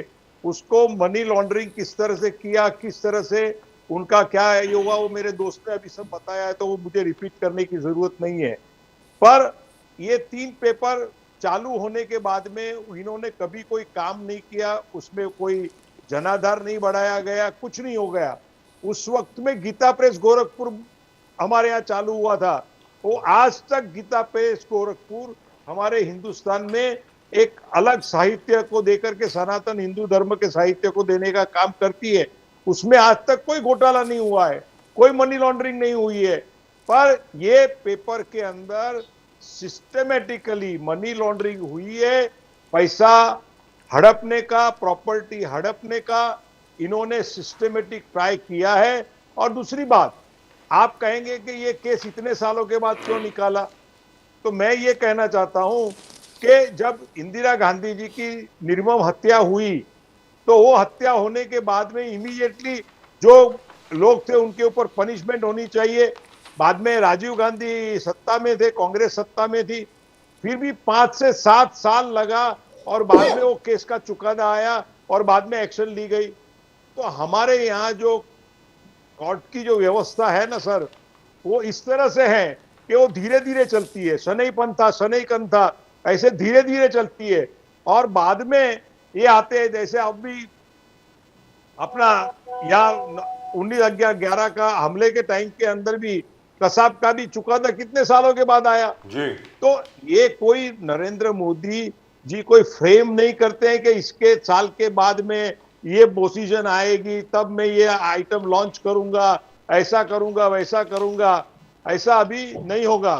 उसको मनी लॉन्ड्रिंग किस तरह से किया, किस तरह से उनका क्या ये हुआ, वो मेरे दोस्त ने अभी सब बताया है, तो वो मुझे रिपीट करने की जरूरत नहीं है। पर ये 3 पेपर चालू होने के बाद में इन्होंने कभी कोई काम नहीं किया, उसमें कोई जनाधार नहीं बढ़ाया गया, कुछ नहीं हो गया। उस वक्त में गीता प्रेस गोरखपुर हमारे यहाँ चालू हुआ था, वो आज तक गीता प्रेस गोरखपुर हमारे हिंदुस्तान में एक अलग साहित्य को देकर के सनातन हिंदू धर्म के साहित्य को देने का काम करती है। उसमें आज तक कोई घोटाला नहीं हुआ है, कोई मनी लॉन्ड्रिंग नहीं हुई है। पर ये पेपर के अंदर सिस्टमेटिकली मनी लॉन्ड्रिंग हुई है, पैसा हड़पने का, प्रॉपर्टी हड़पने का इन्होंने सिस्टमेटिक ट्राई किया है। और दूसरी बात, आप कहेंगे कि ये केस इतने सालों के बाद क्यों निकाला, तो मैं ये कहना चाहता हूं कि जब इंदिरा गांधी जी की निर्मम हत्या हुई, तो वो हत्या होने के बाद में इमीडिएटली जो लोग थे उनके ऊपर पनिशमेंट होनी चाहिए। बाद में राजीव गांधी सत्ता में थे, कांग्रेस सत्ता में थी, फिर भी 5 से 7 साल लगा और बाद में वो केस का चुकादा आया और बाद में एक्शन ली गई। तो हमारे यहाँ जो कोर्ट की जो व्यवस्था है ना सर, वो इस तरह से है कि वो धीरे धीरे चलती है, शनै पंथा शनै कंथा, ऐसे धीरे धीरे चलती है। और बाद में ये आते हैं, जैसे अब भी अपना यहाँ 1911 का हमले के टाइम के अंदर भी कसाब का भी चुकादा कितने सालों के बाद आया जी। तो ये कोई नरेंद्र मोदी जी कोई फ्रेम नहीं करते हैं कि इसके साल के बाद में ये पोजीशन आएगी तब मैं ये आइटम लॉन्च करूंगा, ऐसा करूंगा, वैसा करूंगा, ऐसा अभी नहीं होगा।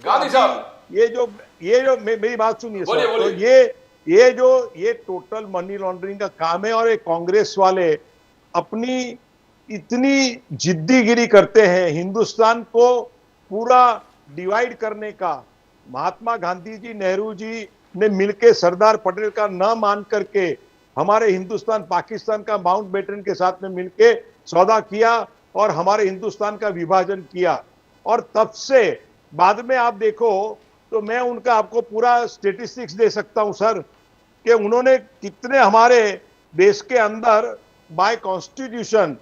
गांधी साहब, ये जो मेरी बात सुनिए बोलिए, सर, तो बोलिए। ये टोटल मनी लॉन्ड्रिंग का काम है। और ये कांग्रेस वाले अपनी इतनी जिद्दीगिरी करते हैं हिंदुस्तान को पूरा डिवाइड करने का। महात्मा गांधी जी, नेहरू जी ने मिलकर सरदार पटेल का न मान करके हमारे हिंदुस्तान पाकिस्तान का माउंटबेटन के साथ में मिलकर सौदा किया और हमारे हिंदुस्तान का विभाजन किया। और तब से बाद में आप देखो तो मैं उनका आपको पूरा स्टेटिस्टिक्स दे सकता हूं सर, कि उन्होंने कितने हमारे देश के अंदर बाय कॉन्स्टिट्यूशन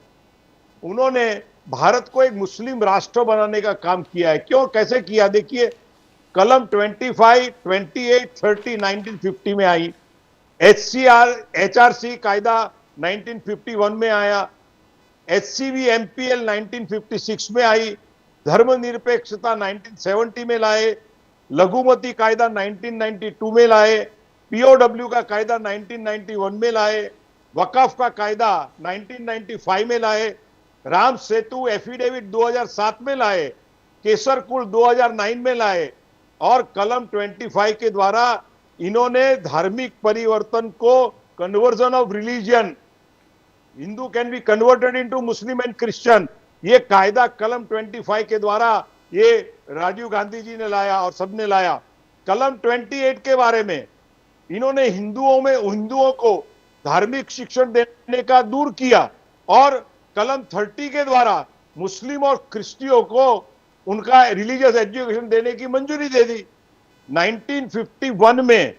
उन्होंने भारत को एक मुस्लिम राष्ट्र बनाने का काम किया है। क्यों, कैसे किया, देखिए कलम 25, 28, 30 1950 में आई, HRC कायदा 1951 में आया, HCV MPL 1956 में आई, धर्मनिरपेक्षता 1970 में लाए, लघुमती कायदा 1992 में लाए, POW का कायदा 1991 में लाए, वकफ का कायदा 1995 में लाए, राम सेतु एफिडेविट 2007 में लाए, केसर कुल 2009 में लाए। और कलम 25 के द्वारा इन्होंने धार्मिक परिवर्तन को, conversion of religion, Hindu can be converted into Muslim and Christian, ये कायदा कलम 25 के द्वारा ये राजीव गांधी जी ने लाया और सबने लाया। कलम 28 के बारे में इन्होंने हिंदुओं को धार्मिक शिक्षण देने का दूर किया और कलम 30 के द्वारा मुस्लिम और क्रिश्चियों को उनका रिलीजियस एजुकेशन देने की मंजूरी दे दी। 1951 में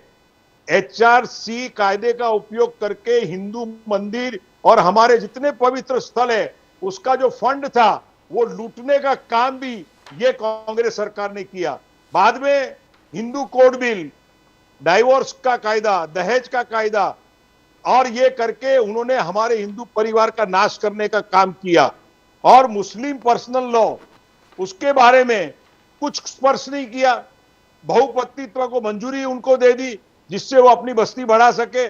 HRC कायदे का उपयोग करके हिंदू मंदिर और हमारे जितने पवित्र स्थल है उसका जो फंड था वो लूटने का काम भी ये कांग्रेस सरकार ने किया। बाद में हिंदू कोड बिल, डाइवोर्स का कायदा, दहेज का कायदा, और ये करके उन्होंने हमारे हिंदू परिवार का नाश करने का काम किया। और मुस्लिम पर्सनल लॉ, उसके बारे में कुछ स्पर्श नहीं किया, बहुपतित्व को मंजूरी उनको दे दी जिससे वो अपनी बस्ती बढ़ा सके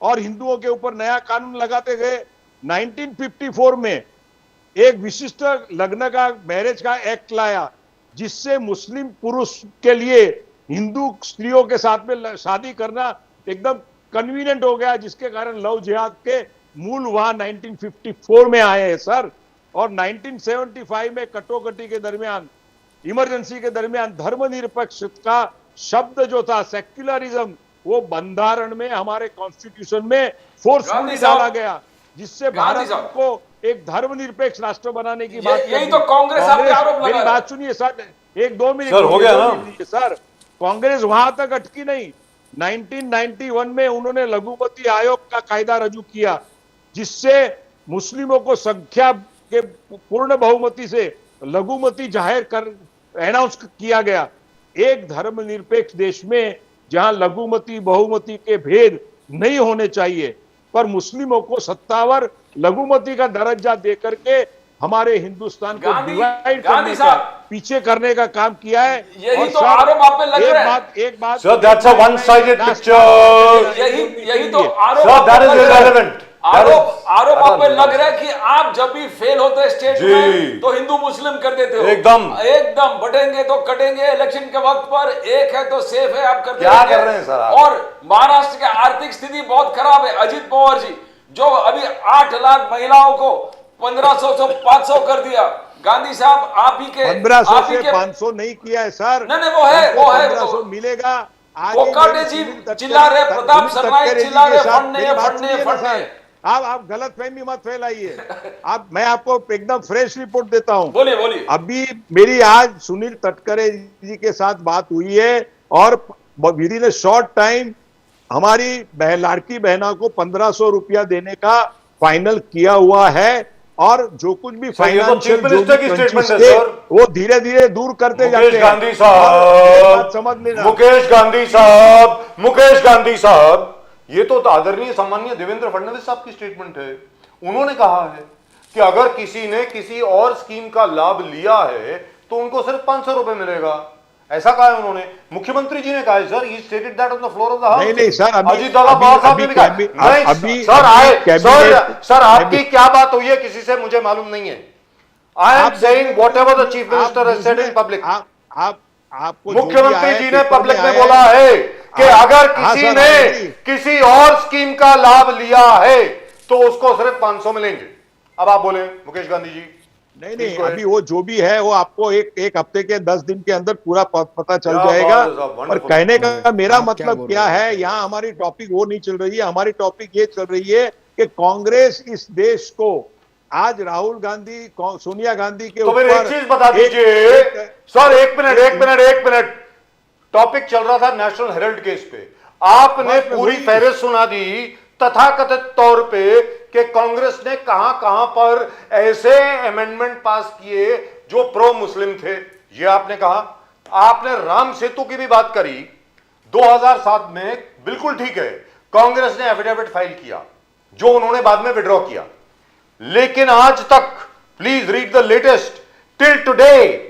और हिंदुओं के ऊपर नया कानून लगाते गए। 1954 में एक विशिष्ट लग्न का, मैरिज का एक्ट लाया जिससे मुस्लिम पुरुष के लिए हिंदू स्त्रियों के साथ में शादी करना एकदम कन्वीनियंट हो गया, जिसके कारण लव जिहाद के मूल वहां 1954 में आए हैं सर। और 1975 में कटोकटी के दरमियान, इमरजेंसी के दरमियान धर्मनिरपेक्ष का शब्द जो था, सेक्युलरिज्म, वो बंधारण में हमारे कॉन्स्टिट्यूशन में फोर्सफुली डाला गया, जिससे भारत को एक धर्मनिरपेक्ष राष्ट्र बनाने की बात। यही तो कांग्रेस आपके आरोप लगा। मेरी बात सुनिए सर, 1-2 मिनट सर, हो गया ना सर। कांग्रेस वहां तक अटकी नहीं। 1991 में उन्होंने लघुमती आयोग का कायदा रजू किया जिससे मुस्लिमों को संख्या के पूर्ण बहुमती से लघुमती जाहिर कर अनाउंस किया गया। एक धर्मनिरपेक्ष देश में जहां लघुमती बहुमती के भेद नहीं होने चाहिए, पर मुस्लिमों को सत्तावर लघुमती का दर्जा देकर के हमारे हिंदुस्तान को डिवाइड करने का, पीछे करने का काम किया है। यही तो आरोप आप पे लग रहा है। एक बात sir, that's a one sided picture. यही तो आरोप सर, दैट इज इररिलेवेंट। आरोप आप पे लग रहा है कि आप जब भी फेल होते स्टेट में तो हिंदू मुस्लिम कर देते हो। एकदम बटेंगे तो कटेंगे। इलेक्शन के वक्त पर एक है तो सेफ है, आप करते क्या कर रहे हैं सर आप? और महाराष्ट्र की आर्थिक स्थिति बहुत खराब है। अजित पवार जी जो अभी 8 लाख महिलाओं को 1500 से 500 कर दिया। गांधी साहब आप ही के 1500 से 500 नहीं किया है सर। नहीं, वो है 1500 मिलेगा। वो काटे जी चिल्ला रहे, प्रताप सरनाईक चिल्ला रहे, फंडने। आप गलत फहमी मत फैलाइए। मैं आपको एकदम फ्रेश रिपोर्ट देता हूं। बोलिए। अभी मेरी आज सुनील तटकरे जी के साथ बात हुई है और with in A short time हमारी लाड़की बहना को 1500 रुपया देने का फाइनल किया हुआ है। और जो कुछ भी फाइनेंशियल वो धीरे धीरे दूर करते जाते हैं। गांधी साहब, समझ लेना। मुकेश गांधी साहब, ये तो आदरणीय सम्माननीय देवेंद्र फडणवीस साहब की स्टेटमेंट है। उन्होंने कहा है कि अगर किसी ने किसी और स्कीम का लाभ लिया है तो उनको सिर्फ 500 रुपए मिलेगा। ऐसा कहा है उन्होंने, मुख्यमंत्री जी ने कहा है sir, he stated that on the floor of the house. नहीं सर, अजीत दादा पवार साहब ने भी कहा नहीं सर, आए सर आपकी क्या बात हुई है किसी से मुझे मालूम नहीं है। I am saying whatever the chief minister has said in public. आपको मुख्यमंत्री जी ने पब्लिक में बोला है कि अगर किसी ने किसी और स्कीम का लाभ लिया है तो उसको सिर्फ 500 मिलेंगे। अब आप बोले मुकेश गांधी जी। नहीं, अभी वो जो भी है वो आपको एक हफ्ते के 10 दिन के अंदर पूरा पता चल जाएगा। और कहने का मेरा मतलब क्या है, यहाँ हमारी टॉपिक वो नहीं चल रही है, हमारी टॉपिक ये चल रही है कि कांग्रेस इस देश को आज राहुल गांधी, सोनिया गांधी के तो ऊपर एक चीज बता दीजिए सर, एक मिनट टॉपिक चल रहा था नेशनल हेराल्ड केस पे, आपने पूरी फहरिस्त सुना दी तथाकथित तौर पे कि कांग्रेस ने कहां कहां पर ऐसे अमेंडमेंट पास किए जो प्रो मुस्लिम थे, ये आपने कहा। आपने राम सेतु की भी बात करी 2007 में, बिल्कुल ठीक है, कांग्रेस ने एफिडेविट फाइल किया जो उन्होंने बाद में विड्रॉ किया, लेकिन आज तक, please read the latest, till today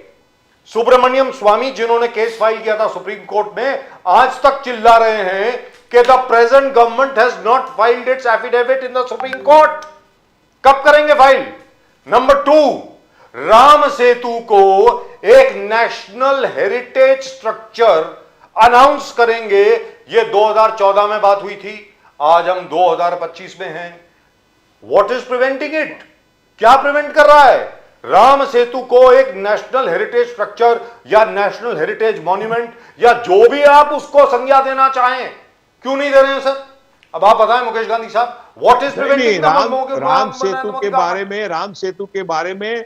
Subramanian Swamy जिन्होंने केस फाइल किया था सुप्रीम कोर्ट में, आज तक चिल्ला रहे हैं कि the present government has not filed it's affidavit in the supreme court. कब करेंगे फाइल? नंबर 2, राम सेतु को एक नेशनल हेरिटेज स्ट्रक्चर अनाउंस करेंगे, ये 2014 में बात हुई थी, आज हम 2025 में हैं। What is preventing it? क्या प्रिवेंट कर रहा है? राम सेतु को एक नेशनल हेरिटेज स्ट्रक्चर या नेशनल हेरिटेज मॉन्यूमेंट या जो भी आप उसको संज्ञा देना चाहें, क्यों नहीं दे रहे हैं सर? अब आप बताएं मुकेश गांधी साहब, what is preventing Ram Setu के बारे में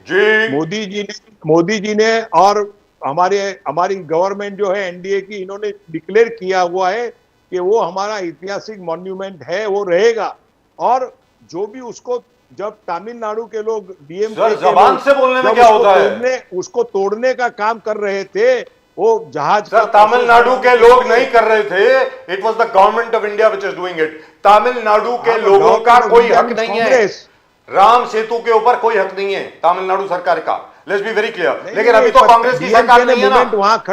मोदी जी ने और हमारी गवर्नमेंट जो है एनडीए की, इन्होंने डिक्लेयर किया हुआ है कि वो हमारा ऐतिहासिक मॉन्यूमेंट है, वो रहेगा। और जो भी उसको, जब तमिलनाडु के लोग डीएमके जबान से बोलने में क्या होता है, उसको तोड़ने का काम कर रहे थे, वो जहाज सर तमिलनाडु के लोग नहीं कर रहे थे, it was the government of India which is doing it. Tamil Nadu के लोगों का कोई हक नहीं है, राम सेतु के ऊपर कोई हक नहीं है तमिलनाडु सरकार का, लेट्स बी वेरी क्लियर। लेकिन अभी तो कांग्रेस की सरकार नहीं है ना।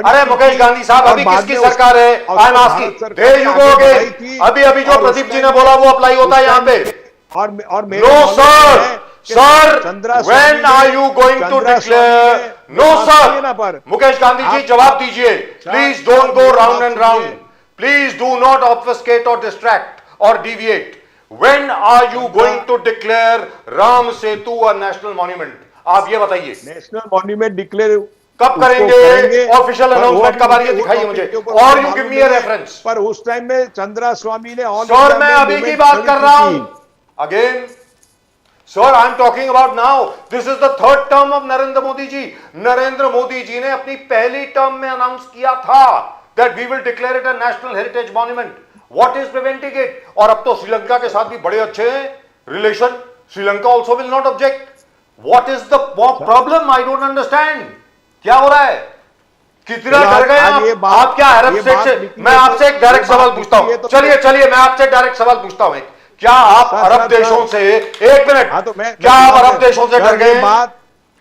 अरे मुकेश गांधी साहब, अभी किसकी सरकार है? I am asking, there you go again. अभी जो प्रदीप जी ने बोला वो अप्लाई होता है यहाँ पे। और no sir, when are you going to declare? No sir, Mukesh Gandhi ji जवाब दीजिए, please don't go round and round, please do not obfuscate or distract or deviate. When are you going to declare Ram Setu a national monument? आप ये बताइए, नेशनल मॉन्यूमेंट डिक्लेयर कब करेंगे? ऑफिशियल अनाउंसमेंट कब आ रही है दिखाइए मुझे, और you give me a reference. पर उस टाइम में चंद्रा स्वामी ने सर मैं अभी की बात कर रहा हूं। Again, sir, I am talking about now. This is the third term of Narendra Modi ji. Narendra Modi ji ने अपनी पहली टर्म में अनाउंस किया था that we will declare it a national heritage monument. What is preventing it? और अब तो श्रीलंका के साथ भी बड़े अच्छे हैं relation, Sri Lanka also will not object. What is the problem? I don't understand. क्या हो रहा है? कितना डर गए आप क्या अरब स्टेट से? मैं आपसे एक डायरेक्ट सवाल पूछता हूं, चलिए मैं आपसे डायरेक्ट सवाल पूछता हूं, क्या आप अरब देशों से, एक मिनट, क्या आप अरब देशों से डर गए हैं?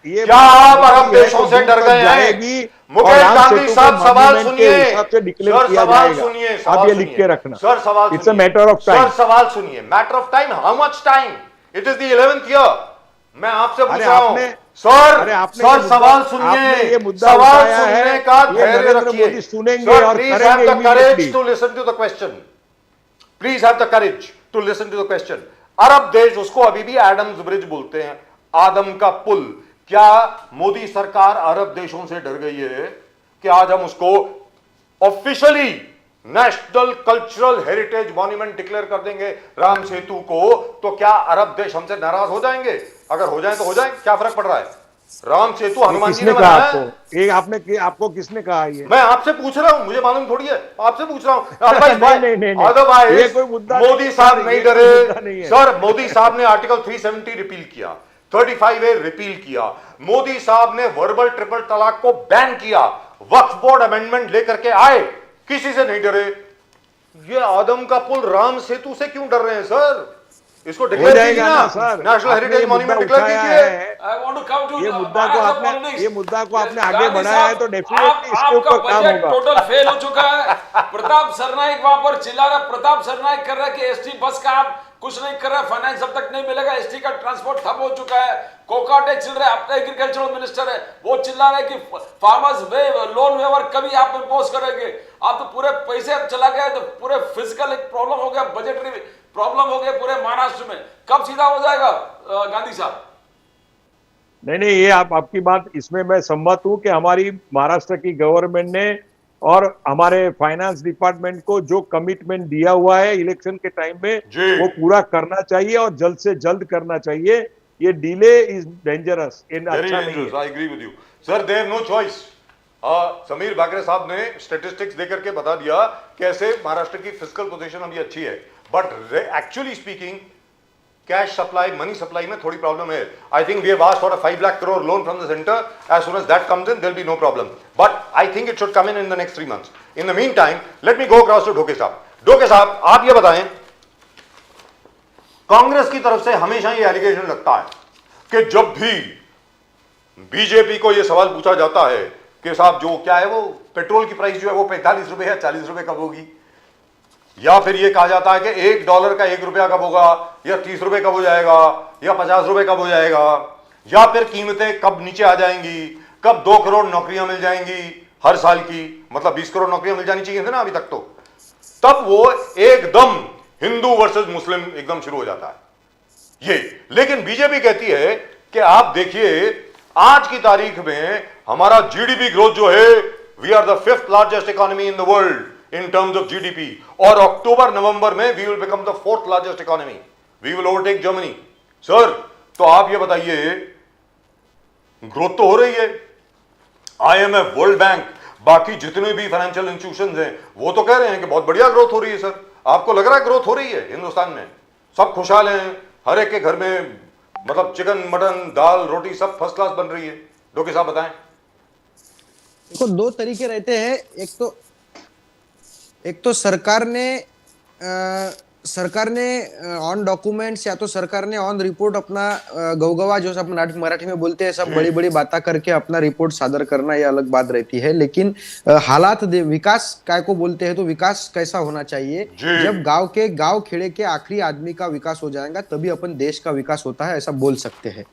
क्या आप अरब देशों से डर गए हैं? मुकेश गांधी साहब सवाल सुनिए, सर सवाल सुनिए, आप ये लिख के रखना सर, सवाल it's a matter of time, sir सवाल सुनिए, matter of time, how much time? It is the 11th year. मैं आपसे पूछ रहा हूं सर सवाल सुनिए, सवाल सुनने का धैर्य रखिए, सुनेंगे और please have the courage to listen to the question, please have the courage to listen to the question. अरब देश, उसको अभी भी एडम्स ब्रिज बोलते हैं, आदम का पुल। क्या मोदी सरकार अरब देशों से डर गई है कि आज हम उसको officially national cultural heritage monument declare कर देंगे राम सेतु को, तो क्या अरब देश हमसे नाराज हो जाएंगे? अगर हो जाए तो हो जाए, क्या फर्क पड़ रहा है? राम सेतु हनुमान जी ने बनाया है। आपको किसने कहा ये? मैं आपसे पूछ रहा हूं, मुझे मालूम थोड़ी है, आपसे पूछ रहा हूं। अदरवाइज मोदी साहब नहीं डरे सर। मोदी साहब ने आर्टिकल 370 रिपील किया, 35A रिपील किया, मोदी साहब ने वर्बल ट्रिपल तलाक को बैन किया, वक्फ बोर्ड अमेंडमेंट लेकर के आए, किसी से नहीं डरे। ये आदम का पुल राम सेतु से क्यों डर रहे हैं सर? इसको हो डिक्लेयर कीजिए जाएगा ना ना सर। नेशनल आपने हेरिटेज ये मॉन्यूमेंट मुद्दा डिक्लेयर उठाया कीजिए। है, I want to come to ये मुद्दा को Maharashtra आपने politics. ये मुद्दा को आपने Yes, आगे गांधी बढ़ाया है साहब, तो डेफिनेटली इसके आपका ऊपर काम बजट होगा। टोटल फेल हो चुका है। प्रताप सरनाइक वहां पर चिल्ला रहा, प्रताप सरनाइक कर रहा है कि एसटी बस का आप कुछ नहीं कर रहा, फाइनेंस अब तक नहीं मिलेगा, एसटी का ट्रांसपोर्ट ठप हो चुका है, कोका टैक्स चल रहा है, आपका एग्रीकल्चरल मिनिस्टर है वो चिल्ला रहा है कि फार्मर्स वे लोन वेवर कभी आप इंपोज करेंगे। आप तो पूरे पैसे अब चला गया, तो पूरे फिजिकल एक प्रॉब्लम हो गया, बजटरी प्रॉब्लम हो गया पूरे महाराष्ट्र में। कब सीधा हो जाएगा गांधी साहब? नहीं, ये आपकी बात, इसमें मैं सहमत हूं कि हमारी महाराष्ट्र की गवर्नमेंट ने और हमारे फाइनेंस डिपार्टमेंट को जो कमिटमेंट दिया हुआ है इलेक्शन के टाइम में जी। वो पूरा करना चाहिए और जल्द से जल्द करना चाहिए। ये डिले इज डेंजरस, वेरी अच्छा नहीं डेंजरस, है। I agree with you sir, they have no choice. Sameer Bakre sahab ने स्टेटिस्टिक्स देकर के बता दिया कैसे महाराष्ट्र की फिजिकल पोजीशन अभी अच्छी है, but actually speaking cash supply, money supply में थोड़ी प्रॉब्लम है। I think we have asked for a 5 lakh crore loan from the centre, as soon as that comes in there will be no problem, but I think it should come in the next 3 months. In the mean time let me go across to Dhoke sahab. Dhoke साहब, आप ये बताएं, कांग्रेस की तरफ से हमेशा ये एलिगेशन लगता है कि जब भी बीजेपी को यह सवाल पूछा जाता है कि साहब जो क्या है वो पेट्रोल की प्राइस जो है वो 45 रुपए या 40 रुपए कब होगी, या फिर ये कहा जाता है कि $1 का 1 रुपया कब होगा, या 30 रुपए कब हो जाएगा, या 50 रुपए कब हो जाएगा, या फिर कीमतें कब नीचे आ जाएंगी, कब 2 करोड़ नौकरियां मिल जाएंगी हर साल की, मतलब 20 करोड़ नौकरियां मिल जानी चाहिए थी ना अभी तक, तो तब वो एकदम हिंदू वर्सेस मुस्लिम एकदम शुरू हो जाता है ये। लेकिन बीजेपी कहती है कि आप देखिए आज की तारीख में हमारा जीडीपी ग्रोथ जो है, we are the 5th largest economy in the world in terms of GDP, और अक्टूबर नवंबर में we will become the 4th largest economy, we will overtake Germany. Sir तो आप ये बताइए, ग्रोथ तो हो रही है, आईएमएफ, वर्ल्ड बैंक, बाकी जितने भी फाइनेंशियल इंस्टीट्यूशंस हैं वो तो कह रहे हैं कि बहुत बढ़िया ग्रोथ हो रही है। सर आपको लग रहा है ग्रोथ हो रही है हिंदुस्तान में, सब खुशहाल हैं, हर एक के घर में मतलब चिकन मटन दाल रोटी सब फर्स्ट क्लास बन रही है? डोके साहब बताएं। देखो, दो तरीके रहते हैं। एक तो सरकार ने ऑन डॉक्यूमेंट्स या तो सरकार ने ऑन रिपोर्ट अपना गवगवा जो सब मराठी में बोलते हैं, सब बड़ी बड़ी बातें करके अपना रिपोर्ट सादर करना, ये अलग बात रहती है। लेकिन हालात विकास काय को बोलते हैं, तो विकास कैसा होना चाहिए, जब गांव खेड़े के आखिरी आदमी का विकास हो जाएगा तभी अपन देश का विकास होता है, ऐसा बोल सकते हैं।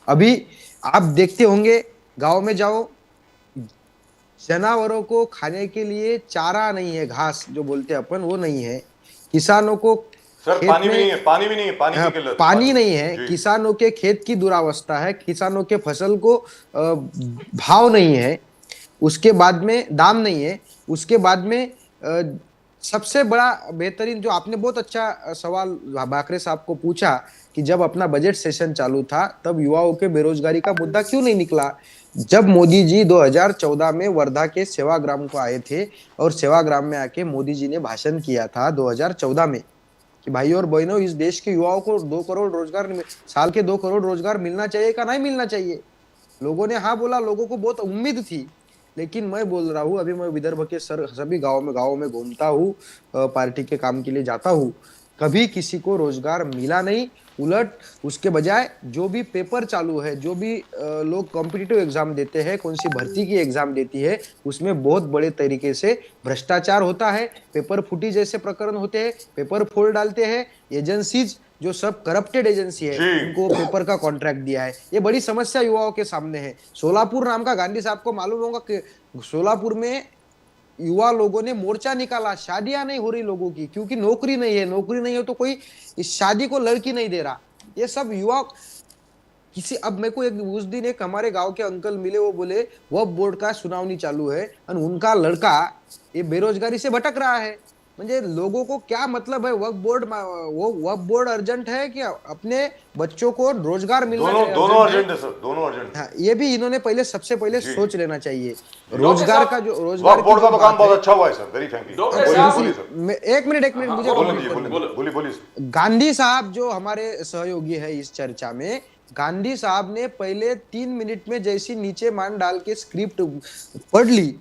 अभी आप देखते होंगे, गांव में जाओ, जानवरों को खाने के लिए चारा नहीं है, घास जो बोलते हैं अपन वो नहीं है। किसानों को सर पानी भी नहीं है, पानी भी नहीं है, पानी की किल्लत, पानी नहीं है, किसानों के खेत की दुरावस्था है, किसानों के फसल को भाव नहीं है, उसके बाद में दाम नहीं है, उसके बाद में सबसे बड़ा बेहतरीन जो आपने बहुत अच्छा सवाल बाकरे साहब को पूछा कि जब अपना बजट सेशन चालू था तब युवाओं के बेरोजगारी का मुद्दा क्यों नहीं निकला। जब मोदी जी 2014 में वर्धा के सेवाग्राम को आए थे और सेवाग्राम में आके मोदी जी ने भाषण किया था 2014 में कि भाई और बहनों, इस देश के युवाओं को 2 करोड़ रोजगार, साल के 2 करोड़ रोजगार मिलना चाहिए का नहीं मिलना चाहिए। लोगों ने हाँ बोला, लोगों को बहुत उम्मीद थी। लेकिन मैं बोल रहा हूँ, अभी मैं विदर्भ के सभी गाँव में घूमता हूँ, पार्टी के काम के लिए जाता हूँ, कभी किसी को रोजगार मिला नहीं। उलट उसके बजाय जो भी पेपर चालू है, जो भी लोग कॉम्पिटिटिव एग्जाम देते हैं, कौन सी भर्ती की एग्जाम देती है, उसमें बहुत बड़े तरीके से भ्रष्टाचार होता है, पेपर फूटी जैसे प्रकरण होते हैं, पेपर फोड़ डालते हैं, एजेंसीज जो सब करप्टेड एजेंसी है उनको पेपर का कॉन्ट्रैक्ट दिया है। ये बड़ी समस्या युवाओं के सामने है। सोलापुर नाम का, गांधी साहब को मालूम होगा कि सोलापुर में युवा लोगों ने मोर्चा निकाला, शादियां नहीं हो रही लोगों की, क्योंकि नौकरी नहीं है। नौकरी नहीं है तो कोई इस शादी को लड़की नहीं दे रहा। ये सब युवा किसी, अब मेरे को उस दिन एक हमारे गांव के अंकल मिले, वो बोले वक्फ बोर्ड का सुनावनी चालू है और उनका लड़का ये बेरोजगारी से भटक रहा है। म्हणजे लोगों को क्या मतलब है, वक्फ बोर्ड अर्जेंट है कि अपने बच्चों को रोजगार मिलना चाहिए? दोनों अर्जेंट है सर, दोनों अर्जेंट। हाँ, ये भी इन्होंने सबसे पहले सोच लेना चाहिए। रोजगार का जो वक्फ बोर्ड का तो काम बहुत अच्छा हुआ है सर, वेरी फ्रैंकली। एक मिनट मुझे बोलिए। गांधी साहब जो हमारे सहयोगी है इस चर्चा में, गांधी साहब ने पहले 3 मिनट में जैसी नीचे मान डाल के स्क्रिप्ट पढ़ ली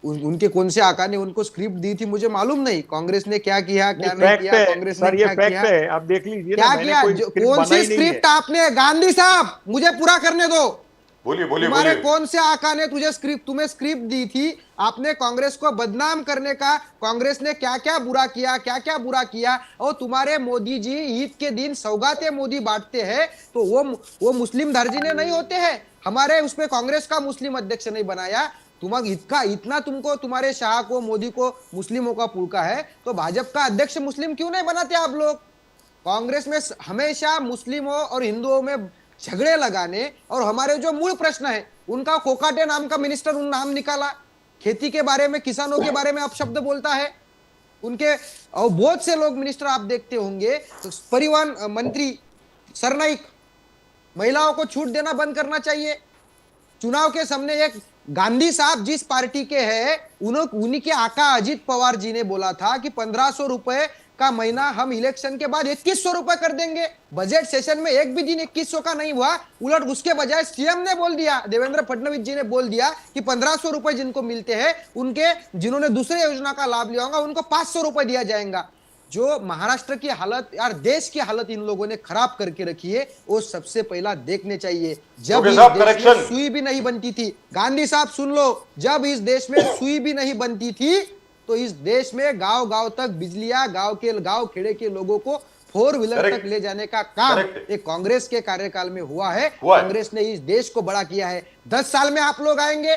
उनके कौन से आका ने उनको स्क्रिप्ट दी थी मुझे मालूम नहीं। कांग्रेस ने क्या किया क्या नहीं फैक्ट किया, है कांग्रेस सर, ने ये क्या फैक्ट किया, है, आप देख लीजिए क्या ना, मैंने किया, कोई स्क्रिप्ट कौन सी बनाई नहीं स्क्रिप्ट है। आपने, गांधी साहब मुझे पूरा करने दो। बोलिए बोलिए तुम्हारे बोलिए। कौन से आका ने तुम्हें स्क्रिप्ट दी थी? आपने कांग्रेस को बदनाम करने का, कांग्रेस ने क्या क्या बुरा किया, क्या क्या बुरा किया। और तुम्हारे मोदी जी ईद के दिन सौगातें मोदी बांटते हैं, तो वो मुस्लिम दर्जिने नहीं होते हैं? हमारे उसमें कांग्रेस का मुस्लिम अध्यक्ष नहीं बनाया। इतना तुमको, तुम्हारे शाह को, मोदी को मुस्लिमों का पुड़का है, तो भाजपा का अध्यक्ष मुस्लिम क्यों नहीं बनाते आप लोग? कांग्रेस में हमेशा मुस्लिमों और हिंदुओं में झगड़े लगाने, और हमारे जो मूल प्रश्न है उनका, कोकाटे नाम का मिनिस्टर उन नाम निकाला, खेती के बारे में, किसानों के बारे में अपशब्द बोलता है उनके। और बहुत से लोग मिनिस्टर आप देखते होंगे, तो परिवहन मंत्री सरनाइक, महिलाओं को छूट देना बंद करना चाहिए। चुनाव के सामने एक गांधी साहब जिस पार्टी के हैं, उन्हीं के आका अजीत पवार जी ने बोला था कि 1500 रुपए का महीना हम इलेक्शन के बाद 2100 रुपए कर देंगे। बजट सेशन में एक भी दिन 2100 का नहीं हुआ, उलट उसके बजाय सीएम ने बोल दिया, देवेंद्र फडणवीस जी ने बोल दिया कि 1500 रुपए जिनको मिलते हैं, उनके जिन्होंने दूसरे योजना का लाभ लिया होगा उनको 500 रुपए दिया जाएगा। जो महाराष्ट्र की हालत, यार देश की हालत इन लोगों ने खराब करके रखी है, वो सबसे पहला देखने चाहिए। जब इस देश में सुई भी नहीं बनती थी, गांधी साहब सुन लो, जब इस देश में सुई भी नहीं बनती थी, तो इस देश में गांव गांव तक बिजलियां, गांव खेड़े के लोगों को 4 व्हीलर तक ले जाने का काम एक कांग्रेस के कार्यकाल में हुआ है। कांग्रेस ने इस देश को बड़ा किया है। 10 साल में आप लोग आएंगे,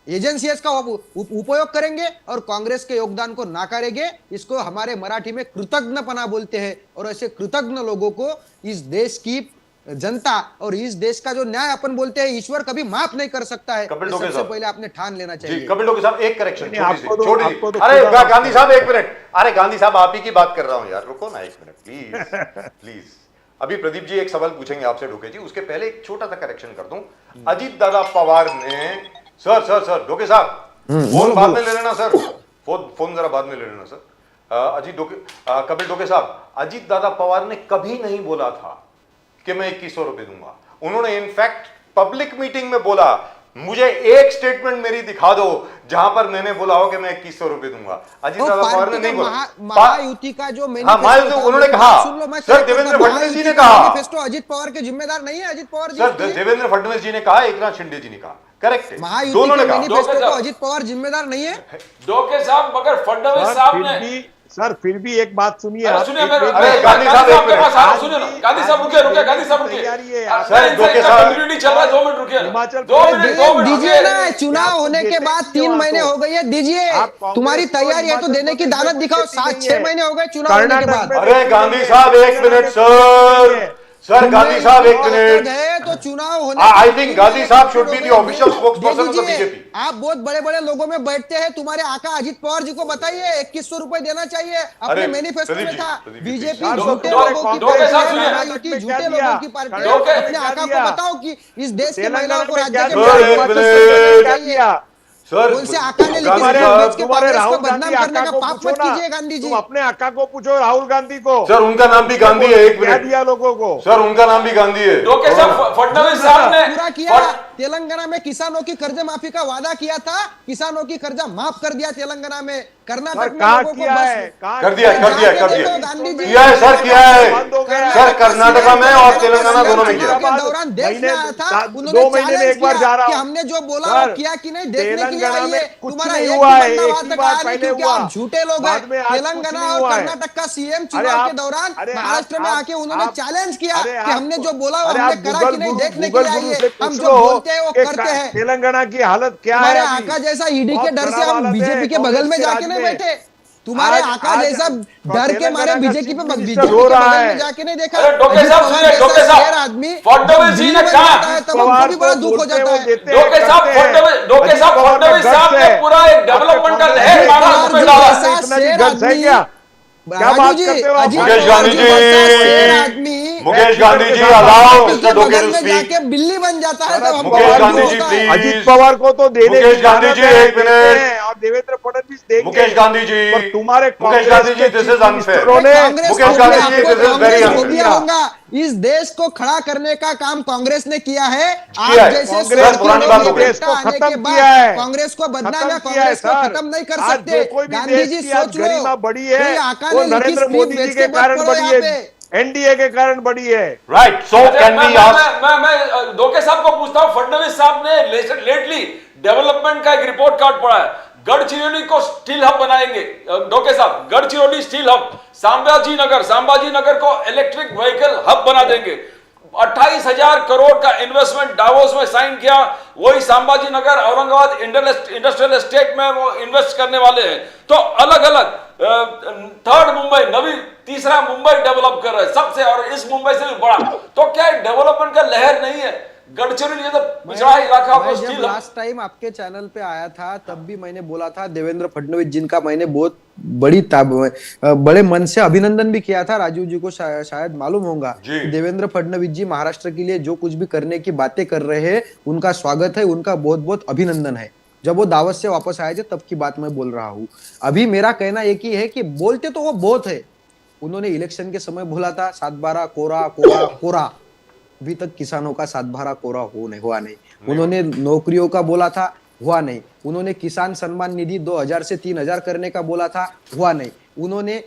एजेंसीज का उपयोग करेंगे और कांग्रेस के योगदान को नाकारेंगे। इसको हमारे मराठी में कृतज्ञपना बोलते हैं, और ऐसे कृतज्ञ लोगों को इस देश की जनता और इस देश का जो न्याय अपन बोलते हैं ईश्वर कभी माफ नहीं कर सकता है। सबसे पहले आपने ठान लेना चाहिए। कपिल डोके साहब एक करेक्शन छोटी सी। अरे गांधी साहब एक मिनट, अरे गांधी साहब आप ही की बात कर रहा हूं यार, रुको ना एक मिनट प्लीज प्लीज। अभी प्रदीप जी एक सवाल पूछेंगे आपसे डोके जी, उसके पहले एक छोटा सा करेक्शन कर दूं। अजीत दादा पवार ने, सर डोके साहब फोन बाद में ले लेना सर, फोन जरा बाद में ले लेना सर। कपिल डोके साहब, अजीत दादा पवार ने कभी नहीं बोला था कि मैं 2100 रुपए दूंगा। उन्होंने इनफैक्ट पब्लिक मीटिंग में बोला, मुझे एक स्टेटमेंट मेरी दिखा दो जहां पर मैंने बोला हो कि मैं 2100 रुपए दूंगा। अजीत दादा पवार ने नहीं बोला। महायुति का जो मैनिफेस्टो उन्होंने कहा, सर देवेंद्र फडणवीस जी ने कहा, मैनिफेस्टो अजीत पवार के जिम्मेदार नहीं है, अजीत पवार जी। सर देवेंद्र फडणवीस जी ने कहा, एकनाथ शिंदे जी ने कहा, करेक्ट है, महायुति के मैनिफेस्टो को अजीत पवार जिम्मेदार नहीं है। डोके साहब, मगर फडणवीस साहब ने, सर फिर भी एक बात सुनिए, सुनिए गांधी साहब आपके पास आ रहा हूं, सुनिए ना, गांधी साहब रुकिए, गांधी साहब रुकिए, सर डोके साहब कम्युनिटी चल रहा है, 2 मिनट रुकिए, हिमाचल 2 मिनट दीजिए ना। चुनाव होने के बाद 3 महीने हो गए, दीजिए, तुम्हारी तैयारी है तो देने की दानत दिखाओ। 7-6 महीने हो गए चुनाव होने के बाद। अरे गांधी साहब एक मिनट सर गांधी साहब एक मिनट है तो चुनाव होने, आई थिंक गांधी साहब should be the official spokesperson of the BJP. आप बहुत बड़े बड़े लोगों में बैठते हैं, तुम्हारे आका अजीत पवार जी को बताइए 2100 रुपए देना चाहिए, अपने मैनिफेस्टो में था। बीजेपी झूठे लोगों की पार्टी, झूठे लोगों की पार्टी। अपने आका को बताओ कि इस देश की महिलाओं को राज्य के सर कौन से आका ने तुम्हारे राहुल बदनाम करने का पाप मत कीजिए गांधी जी। तुम अपने आका को पूछो, राहुल गांधी को। सर उनका नाम भी गांधी है, एक मिनट दिया लोगों को, सर उनका नाम भी गांधी है। डोके साहब, फडणवीस साहब ने पूरा किया। तेलंगाना में किसानों की कर्ज माफी का वादा किया था, किसानों की कर्जा माफ कर दिया तेलंगाना में। कर्नाटक में लोगों को कर दिया गांधी जी किया है सर, किया है सर, कर्नाटका में और तेलंगाना दोनों में किया। के दौरान देश में आया था, 2 महीने में एक बार जा रहा कि हमने जो बोला वो किया कि नहीं, देखने के लिए आइए। तुम्हारा नहीं एक हुआ है, बंदा एक वहां ही तक बार आया नहीं, पहले क्योंकि हुआ। आप झूठे लोग हैं। बाद में आज कुछ तेलंगाना नहीं और हुआ है। कर्नाटक का सीएम चुनाव के दौरान महाराष्ट्र में आके उन्होंने चैलेंज किया कि हमने जो बोला वो हमने करा कि नहीं, देखने के लिए आइए। हम जो बोलते हैं वो करते हैं। तेलंगाना की हालत क्या है? हमारे आका जैसा ईडी के डर से हम बीजेपी के बगल में जाके नहीं बैठे। तुम्हारे आका जैसा डर के मारे बीजेपी पे बीजेपी के बगल में जाके नहीं देखा। डोके साहब सुनिए, डोके साहब, आदमी फडणवीस जी ने कहा, तब हमको भी बड़ा दुख हो जाता है। डोके साहब फडणवीस साहब ने पूरा एक डेवलपमेंट का लहर महाराष्ट्र में डाला। क्या बात करते हो आप? मुकेश गांधी जी, मुकेश गांधी जी अलाउ मिस्टर डोके टू स्पीक। बिल्ली बन जाता है। मुकेश गांधी जी प्लीज। अजीत पवार को तो देने मुकेश गांधी जी एक मिनट, देवेंद्र फडणवीस देंगे। मुकेश गांधी जी, पर तुम्हारे मुकेश गांधी जी, this is unfair. Congress Mukesh को गांधी भी जी, आपको this is very कांग्रेस को unfair. दिया होगा। इस देश को खड़ा करने का काम कांग्रेस ने किया है। आप किया है। जैसे कांग्रेस सोच पुरानी के बात लोग हो गई। एकता आने खत्म के किया है। बाद कांग्रेस को बदनाम खत्म या किया है, कांग्रेस को सर। खत्म नहीं कर आज सकते। जो कोई भी गांधी देश जी की आज सोच लो, गरिमा बढ़ी है, मेरी आका वो ने लिखी नरेंद्र स्क्रिप्ट मोदी जी बेच के मत कारण पढ़ो बढ़ी यहाँ है, पे। एनडीए के कारण बढ़ी है। Right. So can we ask? मैं डोके साहब को पूछता हूं, फडणवीस साहब ने लेटली डेवलपमेंट का एक रिपोर्ट कार्ड पढ़ा है, गढ़चिरौली को स्टील हब बनाएंगे। डोके साहब, गढ़चिरौली स्टील हब, संभाजी नगर को इलेक्ट्रिक व्हीकल हब बना देंगे। 28,000 करोड़ का इन्वेस्टमेंट डावोस में साइन किया, वही संभाजी नगर औरंगाबाद इंडस्ट्रियल एस्टेट में वो इन्वेस्ट करने वाले हैं। तो अलग अलग थर्ड मुंबई, तीसरा मुंबई डेवलप कर रहे हैं सबसे, और इस मुंबई से भी बड़ा। तो क्या डेवलपमेंट का लहर नहीं है? गढ़चिरौली ये तो पिछड़ा इलाका मैं को जब स्टील लास्ट टाइम आपके चैनल पे आया था तब भी मैंने बोला था देवेंद्र फडणवीस जिनका मैंने बहुत बड़े मन से अभिनंदन भी किया था। राजीव जी को शायद मालूम होगा जी। कि देवेंद्र फडणवीस जी महाराष्ट्र के लिए जो कुछ भी करने की बातें कर रहे हैं उनका स्वागत है, उनका बहुत बहुत अभिनंदन है। जब वो दावत से वापस आए थे तब की बात मैं बोल रहा हूँ। अभी मेरा कहना एक ही है कि बोलते तो वो बहुत है। उन्होंने इलेक्शन के समय बोला था 7/12 कोरा कोरा कोरा, अभी तक किसानों का 7/12 कोरा हुआ नहीं। उन्होंने नौकरियों का बोला था, हुआ नहीं। उन्होंने किसान सम्मान निधि 2,000 से 3,000 करने का बोला था, हुआ नहीं। उन्होंने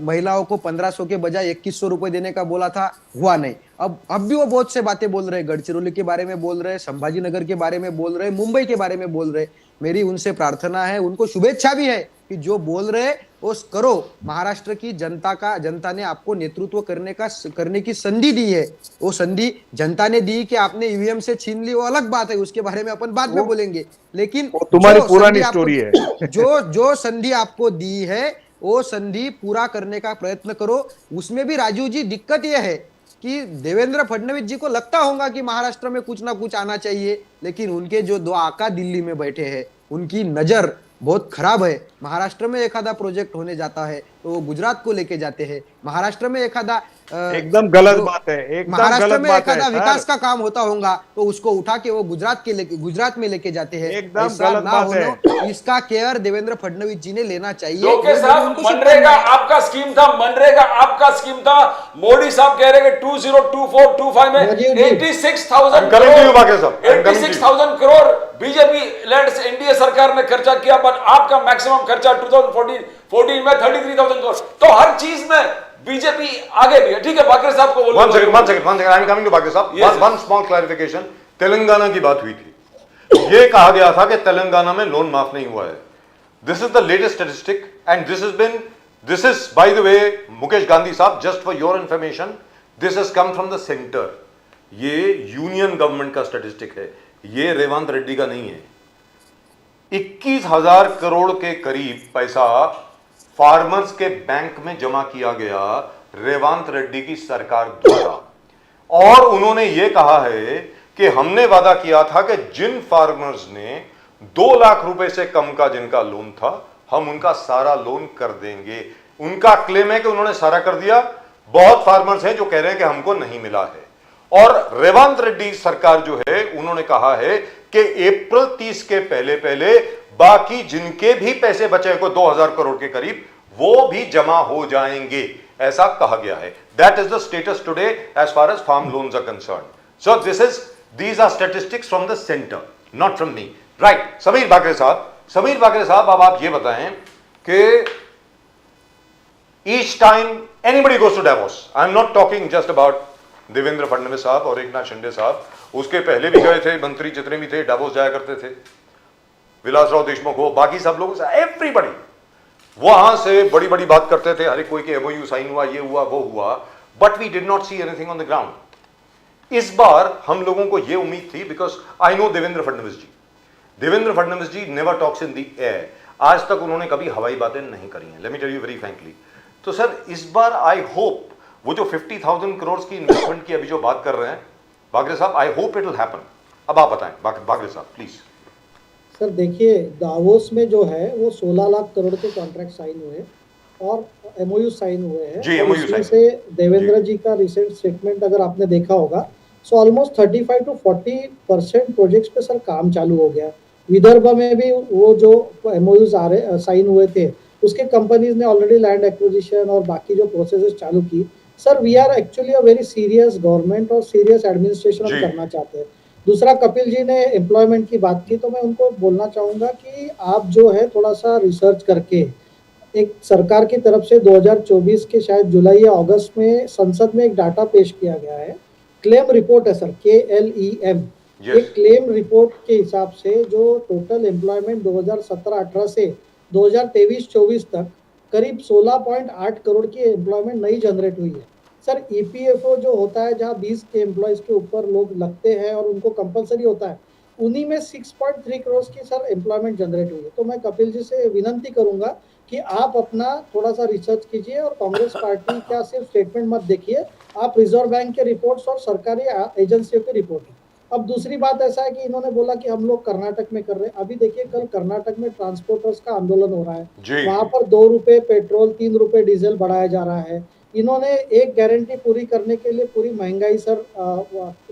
महिलाओं को 1,500 के बजाय 2,100 रुपए देने का बोला था, हुआ नहीं। अब भी वो बहुत से बातें बोल रहे हैं, गढ़चिरौली के बारे में बोल रहे हैं, संभाजी नगर के बारे में बोल रहे हैं, मुंबई के बारे में बोल रहे हैं। मेरी उनसे प्रार्थना है, उनको शुभेच्छा भी है कि जो बोल रहे वो करो। महाराष्ट्र की जनता ने आपको नेतृत्व करने की संधि दी है। वो संधि जनता ने दी कि आपने ईवीएम से छीन ली, वो अलग बात है, उसके बारे में अपन बाद में बोलेंगे। लेकिन तुम्हारी पुरानी स्टोरी है। जो संधि आपको दी है वो संधि पूरा करने का प्रयत्न करो। उसमें भी राजीव जी दिक्कत यह है कि देवेंद्र फडणवीस जी को लगता होगा कि महाराष्ट्र में कुछ ना कुछ आना चाहिए, लेकिन उनके जो दो आका दिल्ली में बैठे हैं उनकी नजर बहुत खराब है। महाराष्ट्र में एक आधा प्रोजेक्ट होने जाता है तो वो गुजरात को लेके जाते हैं। महाराष्ट्र में एक आधा एकदम गलत बात है, एकदम महाराष्ट्र गलत में बात एक आधा है विकास सर। का काम होता होगा तो उसको उठा के वो गुजरात में लेके जाते हैं। एकदम ऐसा गलत ना बात है। होना, इसका केयर देवेंद्र फडणवीस जी ने लेना चाहिए। डोके वो साहब, उनको मनरेगा शुभकामनाएं। आपका स्कीम था। मोदी साहब कह रहे हैं कि 2024-25 में राजीव जी। 86,000 I'm coming to you, बाकी साहब। I'm coming to you. 86,000 crore BJP lead NDA सरकार ने खर्चा किया, बट आपका मैक्सिमम खर्चा 2014 में 33,000 करोड़। तो हर चीज में बीजेपी आगे भी है। ठीक है, बाकरे साहब को One second. I'm coming to Bhagya साहब। Yes, One small clarification. Telangana की बात हुई थी। ये कहा गया था कि तेलंगाना में लोन माफ नहीं हुआ है। This is the latest statistic and this is by the way, Mukesh Gandhi साहब, just for your information, this has come from the center. ये यूनियन गवर्नमेंट का स्टैटिस्टिक है, ये रेवंत रेड्डी का नहीं है। 21,000 करोड़ के करीब पैसा फार्मर्स के बैंक में जमा किया गया रेवंत रेड्डी की सरकार द्वारा, और उन्होंने ये कहा है कि हमने वादा किया था कि जिन फार्मर्स ने 2 लाख रुपए से कम का जिनका लोन था हम उनका सारा लोन कर देंगे। उनका क्लेम है कि उन्होंने सारा कर दिया। बहुत फार्मर्स हैं जो कह रहे हैं कि हमको नहीं मिला है। और रेवंत रेड्डी सरकार जो है उन्होंने कहा है कि अप्रैल 30 के पहले बाकी जिनके भी पैसे बचे को 2,000 करोड़ के करीब वो भी जमा हो जाएंगे, ऐसा कहा गया है। That is the status today as far as farm loans are concern. So these are statistics from the center, not from me. Right. Sameer Bakre साहब, अब आप ये बताएं कि each time anybody goes to Davos, I am not talking just about Devendra Fadnavis साहब और एकनाथ शिंदे साहब, उसके पहले भी गए थे, मंत्री जितने भी थे डावोस जाया करते थे, विलासराव देशमुख हो, बाकी सब लोग, एवरीबडी वहां से बड़ी बड़ी बात करते थे, हर कोई के एमओयू साइन हुआ, ये हुआ वो हुआ, but we did not see anything on the ground. इस बार हम लोगों को यह उम्मीद थी, because I know Devendra Fadnavis ji never talks in the air. आज तक उन्होंने कभी हवाई बातें नहीं करी हैं, let me tell you very frankly. तो सर इस बार आई होप वो जो 50,000 करोड़ की इन्वेस्टमेंट की अभी जो बात कर रहे हैं बागरे साहब, आई होप इट विल हैपन। अब आप बताएं बागरे साहब प्लीज। सर देखिए, दावोस में जो है वो 16 लाख करोड़ के कॉन्ट्रैक्ट साइन हुए और एमओयू साइन हुए हैं जी, और MOU उसमें साइन। से देवेंद्र जी का रिसेंट स्टेटमेंट अगर आपने देखा होगा, सो ऑलमोस्ट 35 to 40% प्रोजेक्ट्स पे सर काम चालू हो गया। विदर्भ में भी वो जो एमओयूज आ रहे साइन हुए थे, उसके कंपनीज ने ऑलरेडी लैंड एक्विजिशन और बाकी जो प्रोसेसेस चालू की। Sir we are actually a very serious government और सीरियस एडमिनिस्ट्रेशन हम जी। करना चाहते हैं। दूसरा, कपिल जी ने एम्प्लॉयमेंट की बात की, तो मैं उनको बोलना चाहूंगा कि आप जो है थोड़ा सा रिसर्च करके, एक सरकार की तरफ से 2024 के शायद जुलाई या अगस्त में संसद में एक डाटा पेश किया गया है, क्लेम रिपोर्ट है सर, KLEM। Yes. एक क्लेम रिपोर्ट के हिसाब से जो टोटल एम्प्लॉयमेंट 2017-18 से 2023-24 तक करीब 16.8 करोड़ की एम्प्लॉयमेंट नई जनरेट हुई है। सर EPFO जो होता है, जहां 20 के एम्प्लॉयज के ऊपर लोग लगते हैं और उनको कंपलसरी होता है, उन्हीं में 6.3 करोड़ की सर एम्प्लॉयमेंट जनरेट हुई है। तो मैं कपिल जी से विनंती करूंगा कि आप अपना थोड़ा सा रिसर्च कीजिए और कांग्रेस पार्टी का सिर्फ स्टेटमेंट मत देखिए, आप रिजर्व बैंक के रिपोर्ट्स और सरकारी एजेंसियों की रिपोर्ट है। अब दूसरी बात ऐसा है कि इन्होंने बोला कि हम लोग कर्नाटक में कर रहे हैं। अभी देखिए, कल कर्नाटक में ट्रांसपोर्टर्स का आंदोलन हो रहा है, जी। वहां पर 2 रुपए पेट्रोल, 3 रुपए डीजल बढ़ाया जा रहा है। इन्होंने एक गारंटी पूरी करने के लिए पूरी महंगाई सर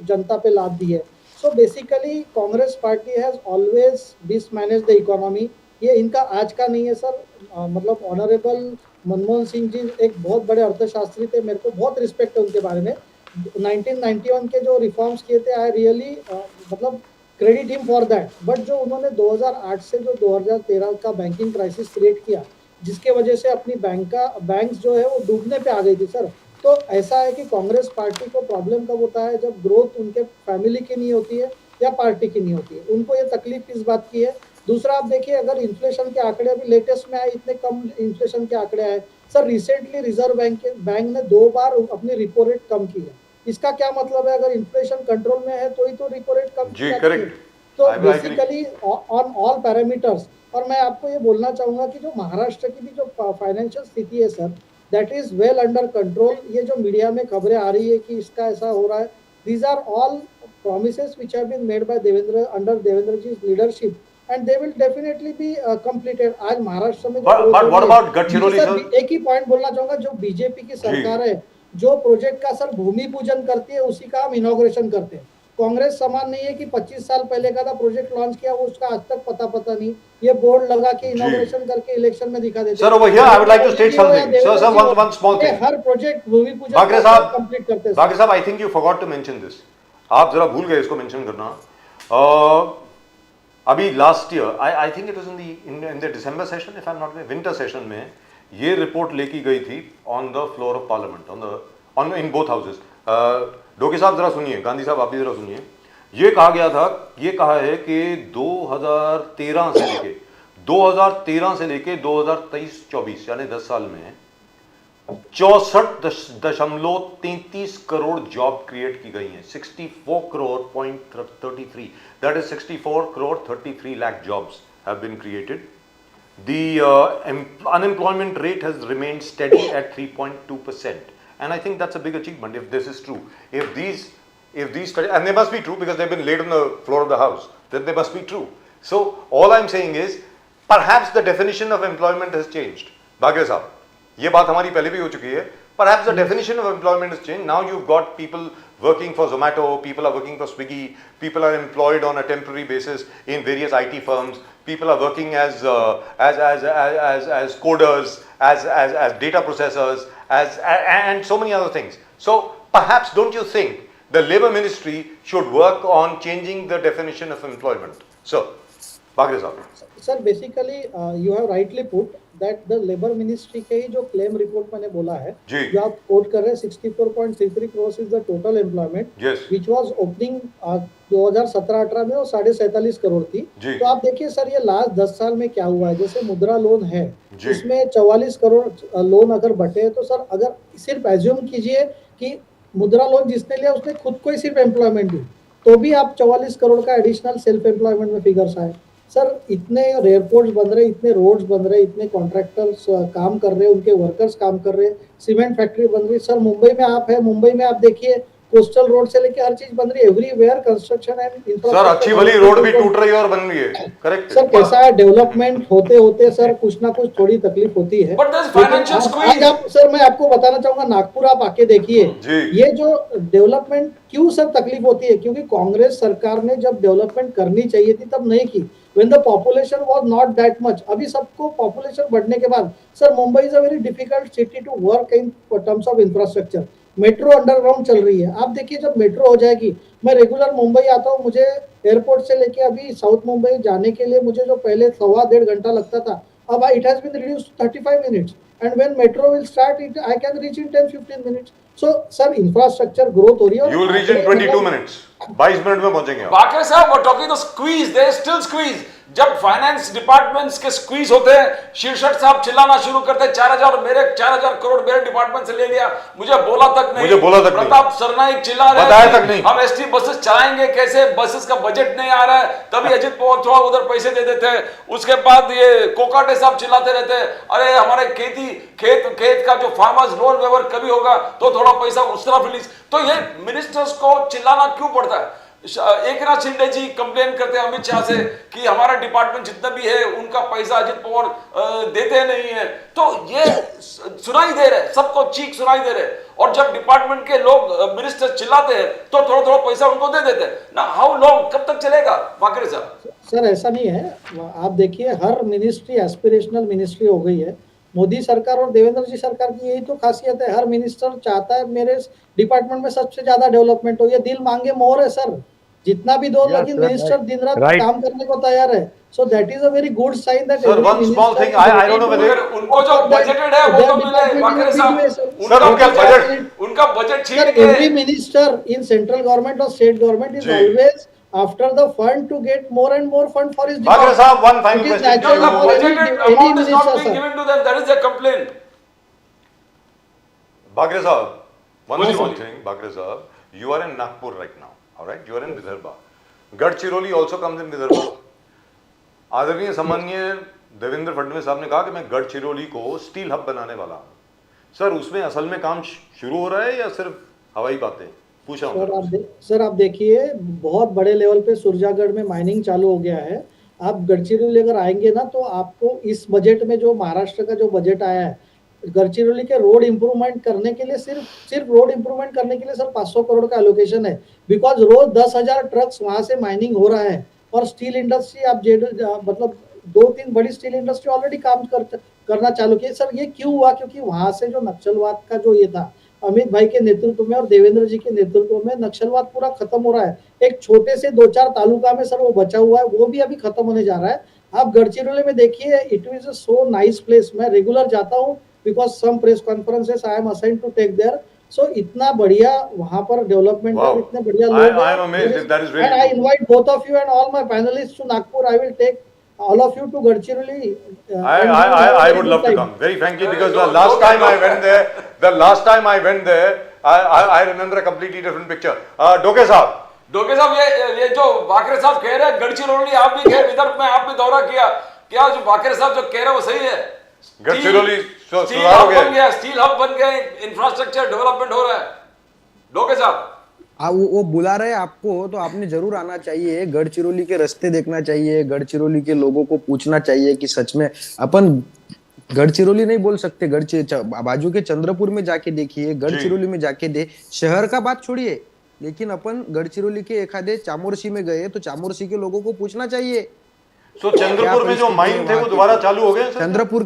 जनता पे लाद दी है। So basically Congress party has always mismanage the economy. ये इनका आज का नहीं है सर। मतलब ऑनरेबल मनमोहन सिंह जी एक बहुत बड़े अर्थशास्त्री थे, मेरे को बहुत रिस्पेक्ट है उनके बारे में। 1991 के जो रिफॉर्म्स किए थे, आई रियली मतलब credit him for that. But जो उन्होंने 2008 से जो 2013 का बैंकिंग क्राइसिस क्रिएट किया, जिसके वजह से अपनी बैंक्स जो है वो डूबने पे आ गई थी सर। तो ऐसा है कि कांग्रेस पार्टी को प्रॉब्लम कब होता है, जब ग्रोथ उनके फैमिली की नहीं होती है या पार्टी की नहीं होती है। उनको ये तकलीफ इस बात की है। दूसरा, आप देखिए, अगर इन्फ्लेशन के आंकड़े अभी लेटेस्ट में आए, इतने कम इन्फ्लेशन के आंकड़े आए सर। रिसेंटली रिजर्व बैंक ने 2 बार अपनी रिपो रेट कम की है। इसका क्या मतलब है, अगर इन्फ्लेशन कंट्रोल में है तो ही तो रिपो रेट कम की जी, जाती है। करेक्ट। तो I agree. Basically on all parameters. और मैं आपको ये बोलना चाहूंगा कि जो महाराष्ट्र की भी जो फाइनेंशियल स्थिति है sir, that is well under control. ये जो मीडिया में खबरें आ रही है कि इसका ऐसा हो रहा है, these are all promises which have been made by Devendra under Devendra ji's leadership, and they will definitely be completed. आज महाराष्ट्र में But what about Gadchiroli, sir? एक ही पॉइंट बोलना चाहूंगा, जो बीजेपी की सरकार है, जो प्रोजेक्ट का सर भूमि पूजन करती है, उसी का हम इनॉग्रेशन करते हैं। कांग्रेस समान नहीं है कि 25 साल पहले का था प्रोजेक्ट लॉन्च किया, वो उसका आज तक पता नहीं। ये बोर्ड लगा के इनॉग्रेशन करके इलेक्शन में दिखा देते हैं। Sir, over here I would like to state something. Sir, one small thing. Her project भूमि पूजन बागरे साहब कंप्लीट करते हैं। बागरे साहब, I think you forgot to mention this. आप जरा भूल गए इसको मेंशन करना। अभी last year, I think it was in the December session, if I am not winter session में ये रिपोर्ट लेके गई थी on the floor of parliament, on in both houses. डोके साहब जरा सुनिए, गांधी साहब आप भी जरा सुनिए। ये कहा गया था, ये कहा है कि 2013 से लेके 2023-24 यानी 10 साल में 64.33 करोड़ जॉब क्रिएट की गई हैं। 64 crore .33, that is 64 crore 33 lakh jobs have been created. The unemployment rate has remained steady at 3.2%, and I think that's a big achievement if this is true. If these studies, and they must be true because they've been laid on the floor of the house, then they must be true. So all I'm saying is perhaps the definition of employment has changed. Bagre sahab, ये बात हमारी पहले भी हो चुकी है। Perhaps the definition of employment has changed. Now you've got people working for Zomato, people are working for Swiggy, people are employed on a temporary basis in various IT firms, people are working as coders, as data processors, and so many other things. So perhaps don't you think the Labour Ministry should work on changing the definition of employment? Sir, Bagre sahab. Sir, basically you have rightly put that the Labour Ministry के ही जो क्लेम रिपोर्ट मैंने बोला है, जो आप कोट कर रहे हैं, 64.33 crores is the total employment, which was opening 2017-18 में वो 47.5 करोड़ थी। तो आप देखिए सर, ये लास्ट 10 साल में क्या हुआ है। जैसे मुद्रा लोन है, इसमें 44 करोड़ लोन अगर बटे, तो सर अगर सिर्फ एज्यूम कीजिए कि मुद्रा लोन जिसने लिया उसने खुद को ही सिर्फ एम्प्लॉयमेंट दी, तो भी आप 44 करोड़ का एडिशनल सेल्फ एम्प्लॉयमेंट में फिगर्स आए। सर इतने एयरपोर्ट्स बन रहे, इतने रोड्स बन रहे, इतने कॉन्ट्रैक्टर्स काम कर रहे, उनके वर्कर्स काम कर रहे, सीमेंट फैक्ट्री बन रही। सर मुंबई में आप है, मुंबई में आप देखिए कोस्टल रोड से लेके हर चीज बन रही है, एवरीवेयर कंस्ट्रक्शन एंड सर अच्छी भली रोड भी टूट रही है और बन रही है, करेक्ट। सर कैसा है, डेवलपमेंट होते होते सर कुछ ना कुछ थोड़ी तकलीफ होती है। But there's लेकिन financial आज squeeze. आप सर, मैं आपको बताना चाहूंगा, नागपुर आप आके देखिए, जी। ये जो डेवलपमेंट क्यों सर तकलीफ होती है, क्योंकि कांग्रेस सरकार ने जब डेवलपमेंट करनी चाहिए थी तब नहीं की, when the population was not that much। अभी सबको पॉपुलेशन बढ़ने के बाद sir, Mumbai is a very difficult city to work in terms of infrastructure. Metro underground चल रही है, आप देखिए जब मेट्रो हो जाएगी, मैं रेगुलर मुंबई आता हूँ, मुझे एयरपोर्ट से लेके अभी साउथ मुंबई जाने के लिए मुझे जो पहले 1.25 घंटा लगता था, अब it has been reduced to 35 minutes, and when metro will start it I can reach in 10-15 minutes. So sir infrastructure growth हो रही है। You will reach in 22 minutes, 22 minute में पहुंचेंगे आप। Bakre साहब, we're talking the squeeze, there is still squeeze। जब फाइनेंस डिपार्टमेंट्स के स्क्वीज होते हैं, शीर्षक साहब चिल्लाना शुरू करते हैं, 4,000 करोड़ मेरे डिपार्टमेंट से ले लिया, मुझे बोला तक नहीं। प्रताप सरनाइक चिल्ला रहे बताया तक नहीं। हम एसटी बसेस चलाएंगे कैसे, बसेस का बजट नहीं आ रहा है, तभी अजित पवार थोड़ा उधर पैसे दे देते हैं। उसके बाद ये कोकाटे साहब चिल्लाते रहते हैं, अरे हमारे खेत का जो फार्मर्स लोन वेवर कभी होगा तो थोड़ा पैसा उस तरफ रिलीज। तो ये मिनिस्टर्स को चिल्लाना क्यों पड़ता है? एकनाथ शिंदे जी कंप्लेन करते हैं अमित शाह से कि हमारा डिपार्टमेंट जितना भी है उनका पैसा अजित पवार देते नहीं है। तो ये सुनाई दे रहे, सबको चीख सुनाई दे रहे, और जब डिपार्टमेंट के लोग मिनिस्टर चिल्लाते हैं तो थोड़ा थोड़ा पैसा उनको दे देते हैं ना। हाउ लॉन्ग, कब तक चलेगा बाकरे साहब? सर ऐसा नहीं है, आप देखिए हर मिनिस्ट्री एस्पिरेशनल मिनिस्ट्री हो गई है। मोदी सरकार और देवेंद्र जी सरकार की यही तो खासियत है, हर मिनिस्टर चाहता है मेरे डिपार्टमेंट में सबसे ज्यादा डेवलपमेंट हो। ये दिल मांगे मोहर है सर, जितना भी दो, लेकिन मिनिस्टर दिन रात काम करने को तैयार है। So that is a very good sign that sir one small thing, I don't know whether उनको जो बजटेड है वो तो मिले बाकरे साहब। सर उनका बजट छीन सर, के every minister in central government और state government is always after the fund to get more and more fund for his Bakre साहब, one final It is question. natural the for budgeted any amount is not minister, being sir. given to them, that is their complaint। Bakre साहब, one बोलिए, small बोलिए। thing, बाकरे साहब, you are in Nagpur right now, all right? You are in Vidarbha. Gadchiroli also comes in Vidarbha. आदरणीय सम्माननीय देवेंद्र फडणवीस साहब ने कहा कि मैं गढ़चिरौली को स्टील हब बनाने वाला हूं। सर उसमें असल में काम शुरू हो रहा है या सिर्फ हवाई बातें? पूछा हूं सर आप देखिए बहुत बड़े लेवल पे सुरजागढ़ में माइनिंग चालू हो गया है। आप गढ़चिरौली अगर आएंगे ना तो आपको इस बजट में जो महाराष्ट्र का जो बजट आया है, गढ़चिरौली के रोड इंप्रूवमेंट करने के लिए सिर्फ रोड इंप्रूवमेंट करने के लिए सर 500 करोड़ का एलोकेशन है। बिकॉज रोज 10,000 ट्रक्स वहां से माइनिंग हो रहा है, और स्टील इंडस्ट्री आप मतलब 2-3 बड़ी स्टील इंडस्ट्री ऑलरेडी काम करना चालू किए। सर ये क्यों हुआ? क्योंकि वहां से जो नक्सलवाद का जो ये था, अमित भाई के नेतृत्व में और देवेंद्र जी के नेतृत्व में नक्सलवाद पूरा खत्म हो रहा है। एक छोटे से 2-4 तालुका में सर वो बचा हुआ है, वो भी अभी खत्म होने जा रहा है। आप गढ़चिरौली में देखिए, it is a so nice place. मैं रेगुलर जाता हूँ because some press conferences I am assigned to take there. So इतना बढ़िया वहां पर डेवलपमेंट है, इतने बढ़िया लोग हैं। And I invite both of you and all my panelist to Nagpur. I will take all of you to Gadchiroli. I would love to come, very frankly, because the last time I went there, I remember a completely different picture. डोके साहब, ये जो बाकरे साहब कह रहे हैं, गढ़चिरौली आप भी गए, विदर्भ में आप भी दौरा किया, क्या जो बाकरे साहब जो कह रहे हैं वो सही है? गढ़चिरौली स्टील हब बन गया, स्टील हब बन गए, इंफ्रास्ट्रक्चर डेवलपमेंट हो रहा है। डोके साहब वो बुला रहे हैं आपको, तो आपने जरूर आना चाहिए। गढ़चिरौली के रास्ते देखना चाहिए, गढ़चिरौली के लोगों को पूछना चाहिए कि सच में अपन गढ़चिरौली नहीं बोल सकते, बाजू के चंद्रपुर में जाके देखिए, गढ़चिरौली में जाके शहर का बात छोड़िए, लेकिन अपन गढ़चिरौली के एखादे चामोरसी में गए तो चामोरसी के लोगों को पूछना चाहिए। तो चंद्रपुर में जो माइन थे वो दोबारा चालू हो गए? चंद्रपुर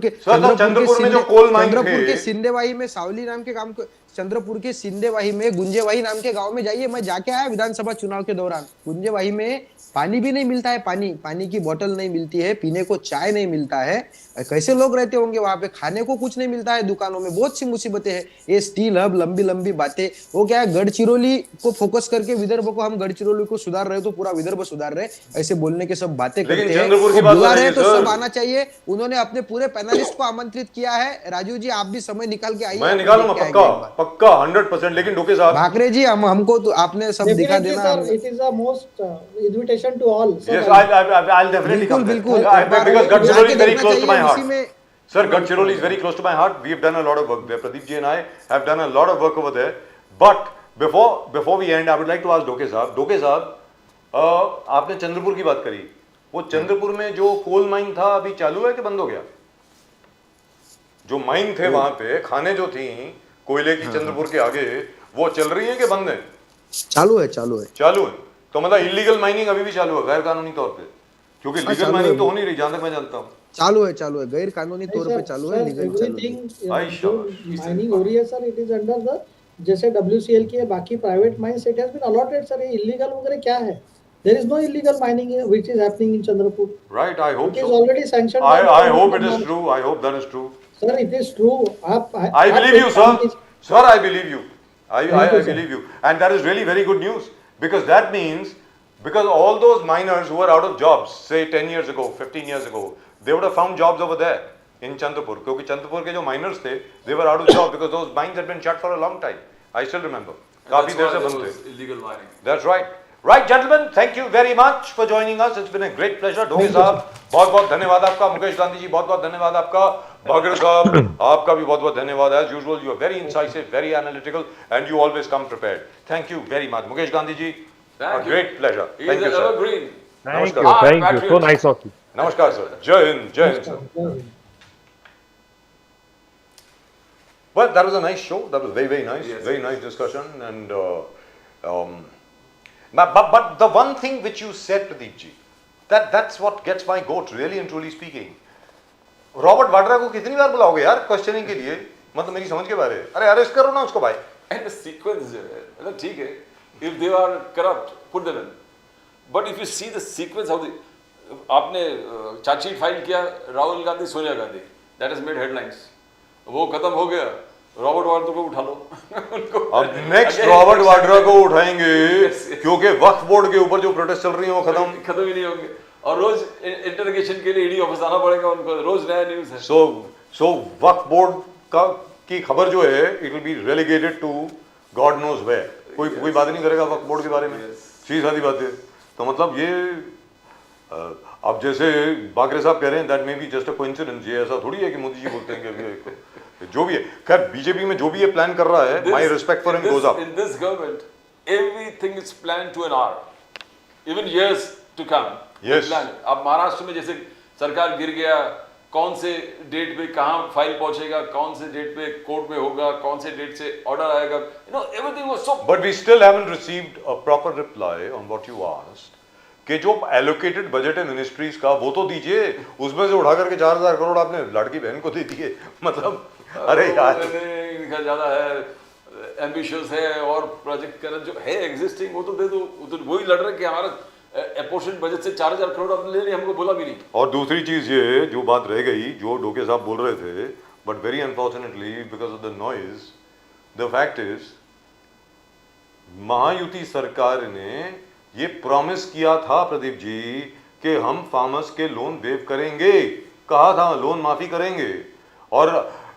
में जो कोल माइन थे, चंद्रपुर के सिंदेवाही में सावली नाम के काम, चंद्रपुर के सिंदेवाही में गुंजेवाही नाम के गांव में जाइए। मैं जाके आया विधानसभा चुनाव के दौरान। गुंजेवाही में पानी भी नहीं मिलता है, पानी की बोतल नहीं मिलती है, पीने को चाय नहीं मिलता है। कैसे लोग रहते होंगे वहां पे? खाने को कुछ नहीं मिलता है दुकानों में, बहुत सी मुसीबतें हैं। ये स्टील हब, लंबी लंबी बातें, वो क्या है, गढ़चिरौली को फोकस करके विदर्भ को, हम गढ़चिरौली को सुधार रहे तो पूरा विदर्भ सुधार रहे, ऐसे बोलने के सब बातें करते हैं। बुला रहे तो सब आना चाहिए। उन्होंने अपने पूरे पैनलिस्ट को आमंत्रित किया है। राजू जी आप भी समय निकाल के आइए। मैं निकालूंगा पक्का 100%। लेकिन डोके साहब, भाकरे जी हमको तो आपने सब दिखा देना। It is the most invitation to all. Yes, I'll definitely come. बिल्कुल, because Gadchiroli is very close to my heart. में... Sir, Gadchiroli is very close to my heart. We have done a lot of work there. Pradeep ji and I have done a lot of work over there. But before we end I would like to ask Doke साहब, आपने चंद्रपुर की बात करी, वो चंद्रपुर में जो कोल माइन था अभी चालू है कि बंद हो गया? जो माइन थे वहां पे, खाने जो थी कोयले की चंद्रपुर के आगे, वो चल रही है कि बंद है? चालू है, चालू है। चालू है, तो मतलब इलीगल माइनिंग अभी भी चालू है, गैर कानूनी तौर पे? क्योंकि लीगल चालू माइनिंग है। तो हो नहीं रही जहां तक मैं जानता हूँ। चालू है, चालू है, गैर कानूनी तौर पे चालू है, लीगल चालू है। भाई जो शाबाश। माइनिंग हो रही है sir, it is under the, जैसे WCL की है, बाकी private mines, it has been allotted sir. ये इलीगल वगैरह क्या है? There is no illegal mining which is happening in Chandrapur. Right, I hope it is so. Already sanctioned. I hope it is true. I hope that is true. Sir it is true. आप I believe you, sir. Sir, I believe you. I Thank you, sir. believe you. And that is really very good news, because that means, because all those miners who were out of jobs, say 10 years ago, 15 years ago, they would have found jobs over there in Chandrapur. क्योंकि चंद्रपुर के जो miners थे, they were out of jobs because those mines had been shut for a long time. I still remember. काफी देर से बंद थे. illegal mining. That's right. Right, gentlemen, thank you very much for joining us. It's been a great pleasure. Dhoke साहब, बहुत-बहुत धन्यवाद आपका. मुकेश गांधी जी, बहुत-बहुत धन्यवाद आपका. भागीर साहब, आपका भी बहुत-बहुत धन्यवाद. As usual, you are very incisive, very analytical, and you always come prepared. Thank you very much. Mukesh Gandhi ji, a Thank you. great pleasure. He is Thank you, an sir. evergreen. Thank Namaskar. you, thank you. So Patriots. nice of you. Namaskar, sir. Jai Hind, sir. Well, that was a nice show. That was very, very nice. Yes. Very nice discussion. And but the one thing which you said, Pradeep ji, that's what gets my goat, really and truly speaking. Robert Vadra को कितनी बार बुलाओगे यार क्वेश्चनिंग के लिए? मतलब मेरी समझ के बारे. अरे अरेस्ट करो ना उसको भाई. And the sequence जो है, मतलब ठीक है, if they are corrupt, put them in. But if you see the sequence of the, आपने चार्जशीट फाइल किया Rahul Gandhi, Sonia Gandhi, that has made headlines. वो खत्म हो गया, रॉबर्ट वाड्रा को उठा लो. उनको अब नेक्स्ट रॉबर्ट वाड्रा को उठाएंगे क्योंकि वक्फ बोर्ड के ऊपर जो प्रोटेस्ट चल रही है वो खत्म ही नहीं होंगे, और रोज इंटरोगेशन के लिए ईडी ऑफिस आना पड़ेगा उनको, रोज नया न्यूज़ है. सो वक्फ बोर्ड का की खबर जो है, it will be relegated to God knows where. कोई बात नहीं करेगा वक्फ बोर्ड के बारे में. सीधी सादी बात है. तो मतलब ये अब जैसे बाकरे साहब कह रहे हैं, that may be just a coincidence. ये ऐसा थोड़ी है कि मोदी जी बोलते हैं कि अभी जो भी है. खैर बीजेपी में जो भी ये प्लान कर रहा है, my respect for him goes up. In this government, everything is planned to an hour, even years to come. Yes. अब महाराष्ट्र में जैसे सरकार गिर गया, कौन से डेट पे कहाँ फाइल पहुंचेगा, कौन से डेट पे कोर्ट में होगा, कौन से डेट से ऑर्डर आएगा, everything was so. But we still haven't received a proper reply on what you asked. कि जो एलोकेटेड बजट है मिनिस्ट्रीज का, वो तो दीजिए. उसमें से उठा करके 4,000 करोड़ आपने लड़की बहन को दे दिए. मतलब अरे यार, इनका ज्यादा है, एम्बिशियस है, और प्रोजेक्ट करना जो है एग्जिस्टिंग वो तो दे दो. वो तो वही लड़ रहे कि हमारा अपोर्शन बजट से 4,000 करोड़ आपने ले लिया, हमको बोला भी नहीं. और दूसरी चीज ये जो बात रह गई, जो डोके साहब बोल रहे थे, but very unfortunately because of the noise, the fact is Mahayuti सरकार ने ये प्रॉमिस किया था प्रदीप जी कि हम फार्मर्स के लोन वेव करेंगे. कहा था लोन माफी करेंगे. और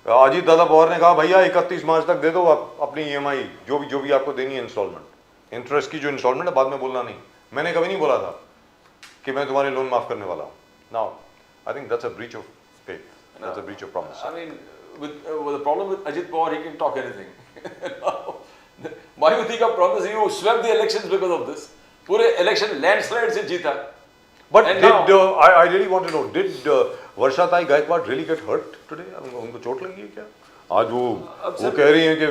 अजीत दादा पवार ने कहा भैया 31 मार्च तक दे दो आप अपनी EMI, जो भी आपको देनी है इंस्टॉलमेंट, इंटरेस्ट की जो इंस्टॉलमेंट है, बाद में बोलना नहीं. मैंने कभी नहीं बोला था कि मैं तुम्हारे लोन माफ करने वाला हूँ. Now I think that's a breach of faith, that's a breach of promise. I mean, with the problem with Ajit Pawar, he can talk anything. Mayawati का promise, you swept the elections because of this. पूरे इलेक्शन लैंडस्लाइड से जीता. But And did now- I really want to know, did Varshatai Gaikwad really get hurt today? उनको चोट लगी है क्या? आज वो कह रही हैं कि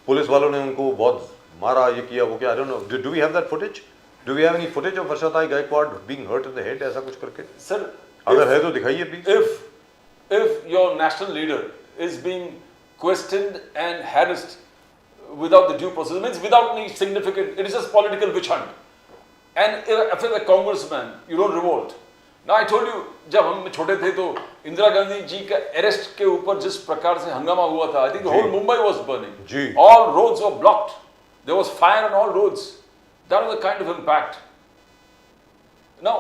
पुलिस वालों ने उनको बहुत मारा, ये किया, वो क्या. I don't know. Do we have that footage? Do we have any footage of Varshatai Gaikwad being hurt in the head, ऐसा कुछ करके? Sir, अगर है तो दिखाइए please. if your national leader is being questioned and harassed without the due process, means without any significant, it is just political witch hunt. And if a congressman, you don't revolt. Now I told you, जब हम छोटे थे तो इंदिरा गांधी जी का अरेस्ट के ऊपर जिस प्रकार से हंगामा हुआ था, I think the whole Mumbai was burning. Ji. All roads were blocked. There was fire on all roads. That was the kind of impact. Now,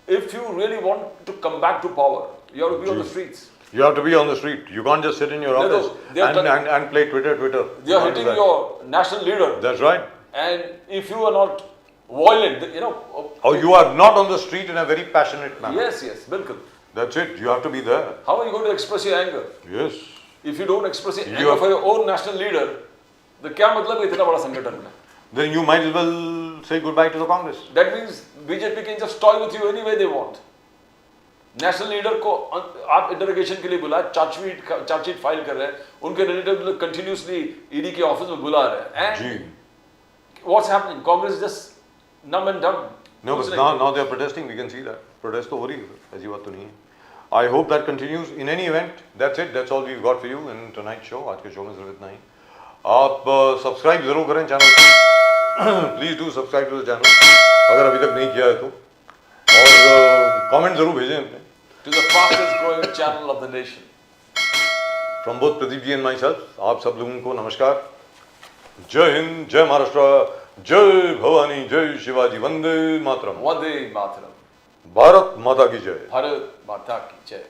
if you really want to come back to power, you have to be on the streets. You have to be on the street. You can't just sit in your No, no, office they are and play Twitter. They are You can't do hitting that. your national leader. That's right. And if you are not violent, Or you are not on the street in a very passionate manner. yes, bilkul. That's it. You have to be there. How are you going to express your anger? Yes. If you don't express your You anger have- for your own national leader, तो क्या मतलब है इतना बड़ा संगठन में? Then you might as well say goodbye to the Congress. That means BJP can just toy with you any way they want. National leader को आप इंटरोगेशन के लिए बुला, चार्जशीट फाइल कर रहे हैं, उनके रिलेटिव कंटिन्यूसली ईडी के ऑफिस में बुला रहे हैं, and what's happening? Congress just num and डम. No, but now they are protesting. We can see that. Protest तो हो रही है, ऐसी बात तो नहीं है. I hope that continues. In any event, that's it. That's all we've got for you in tonight's show. आज के शो में सिर्फ इतना ही. आप सब्सक्राइब जरूर करें चैनल को. Please do subscribe to the channel अगर अभी तक नहीं किया है तो, और कमेंट जरूर भेजें अपने. To the fastest growing channel of the nation. From both Pradeep ji and myself, आप सब लोगों को नमस्कार. जय हिंद, जय महाराष्ट्र, जय भवानी, जय शिवाजी, वंदे मातरम. वंदे मातरम. भारत माता की जय. भारत माता की जय.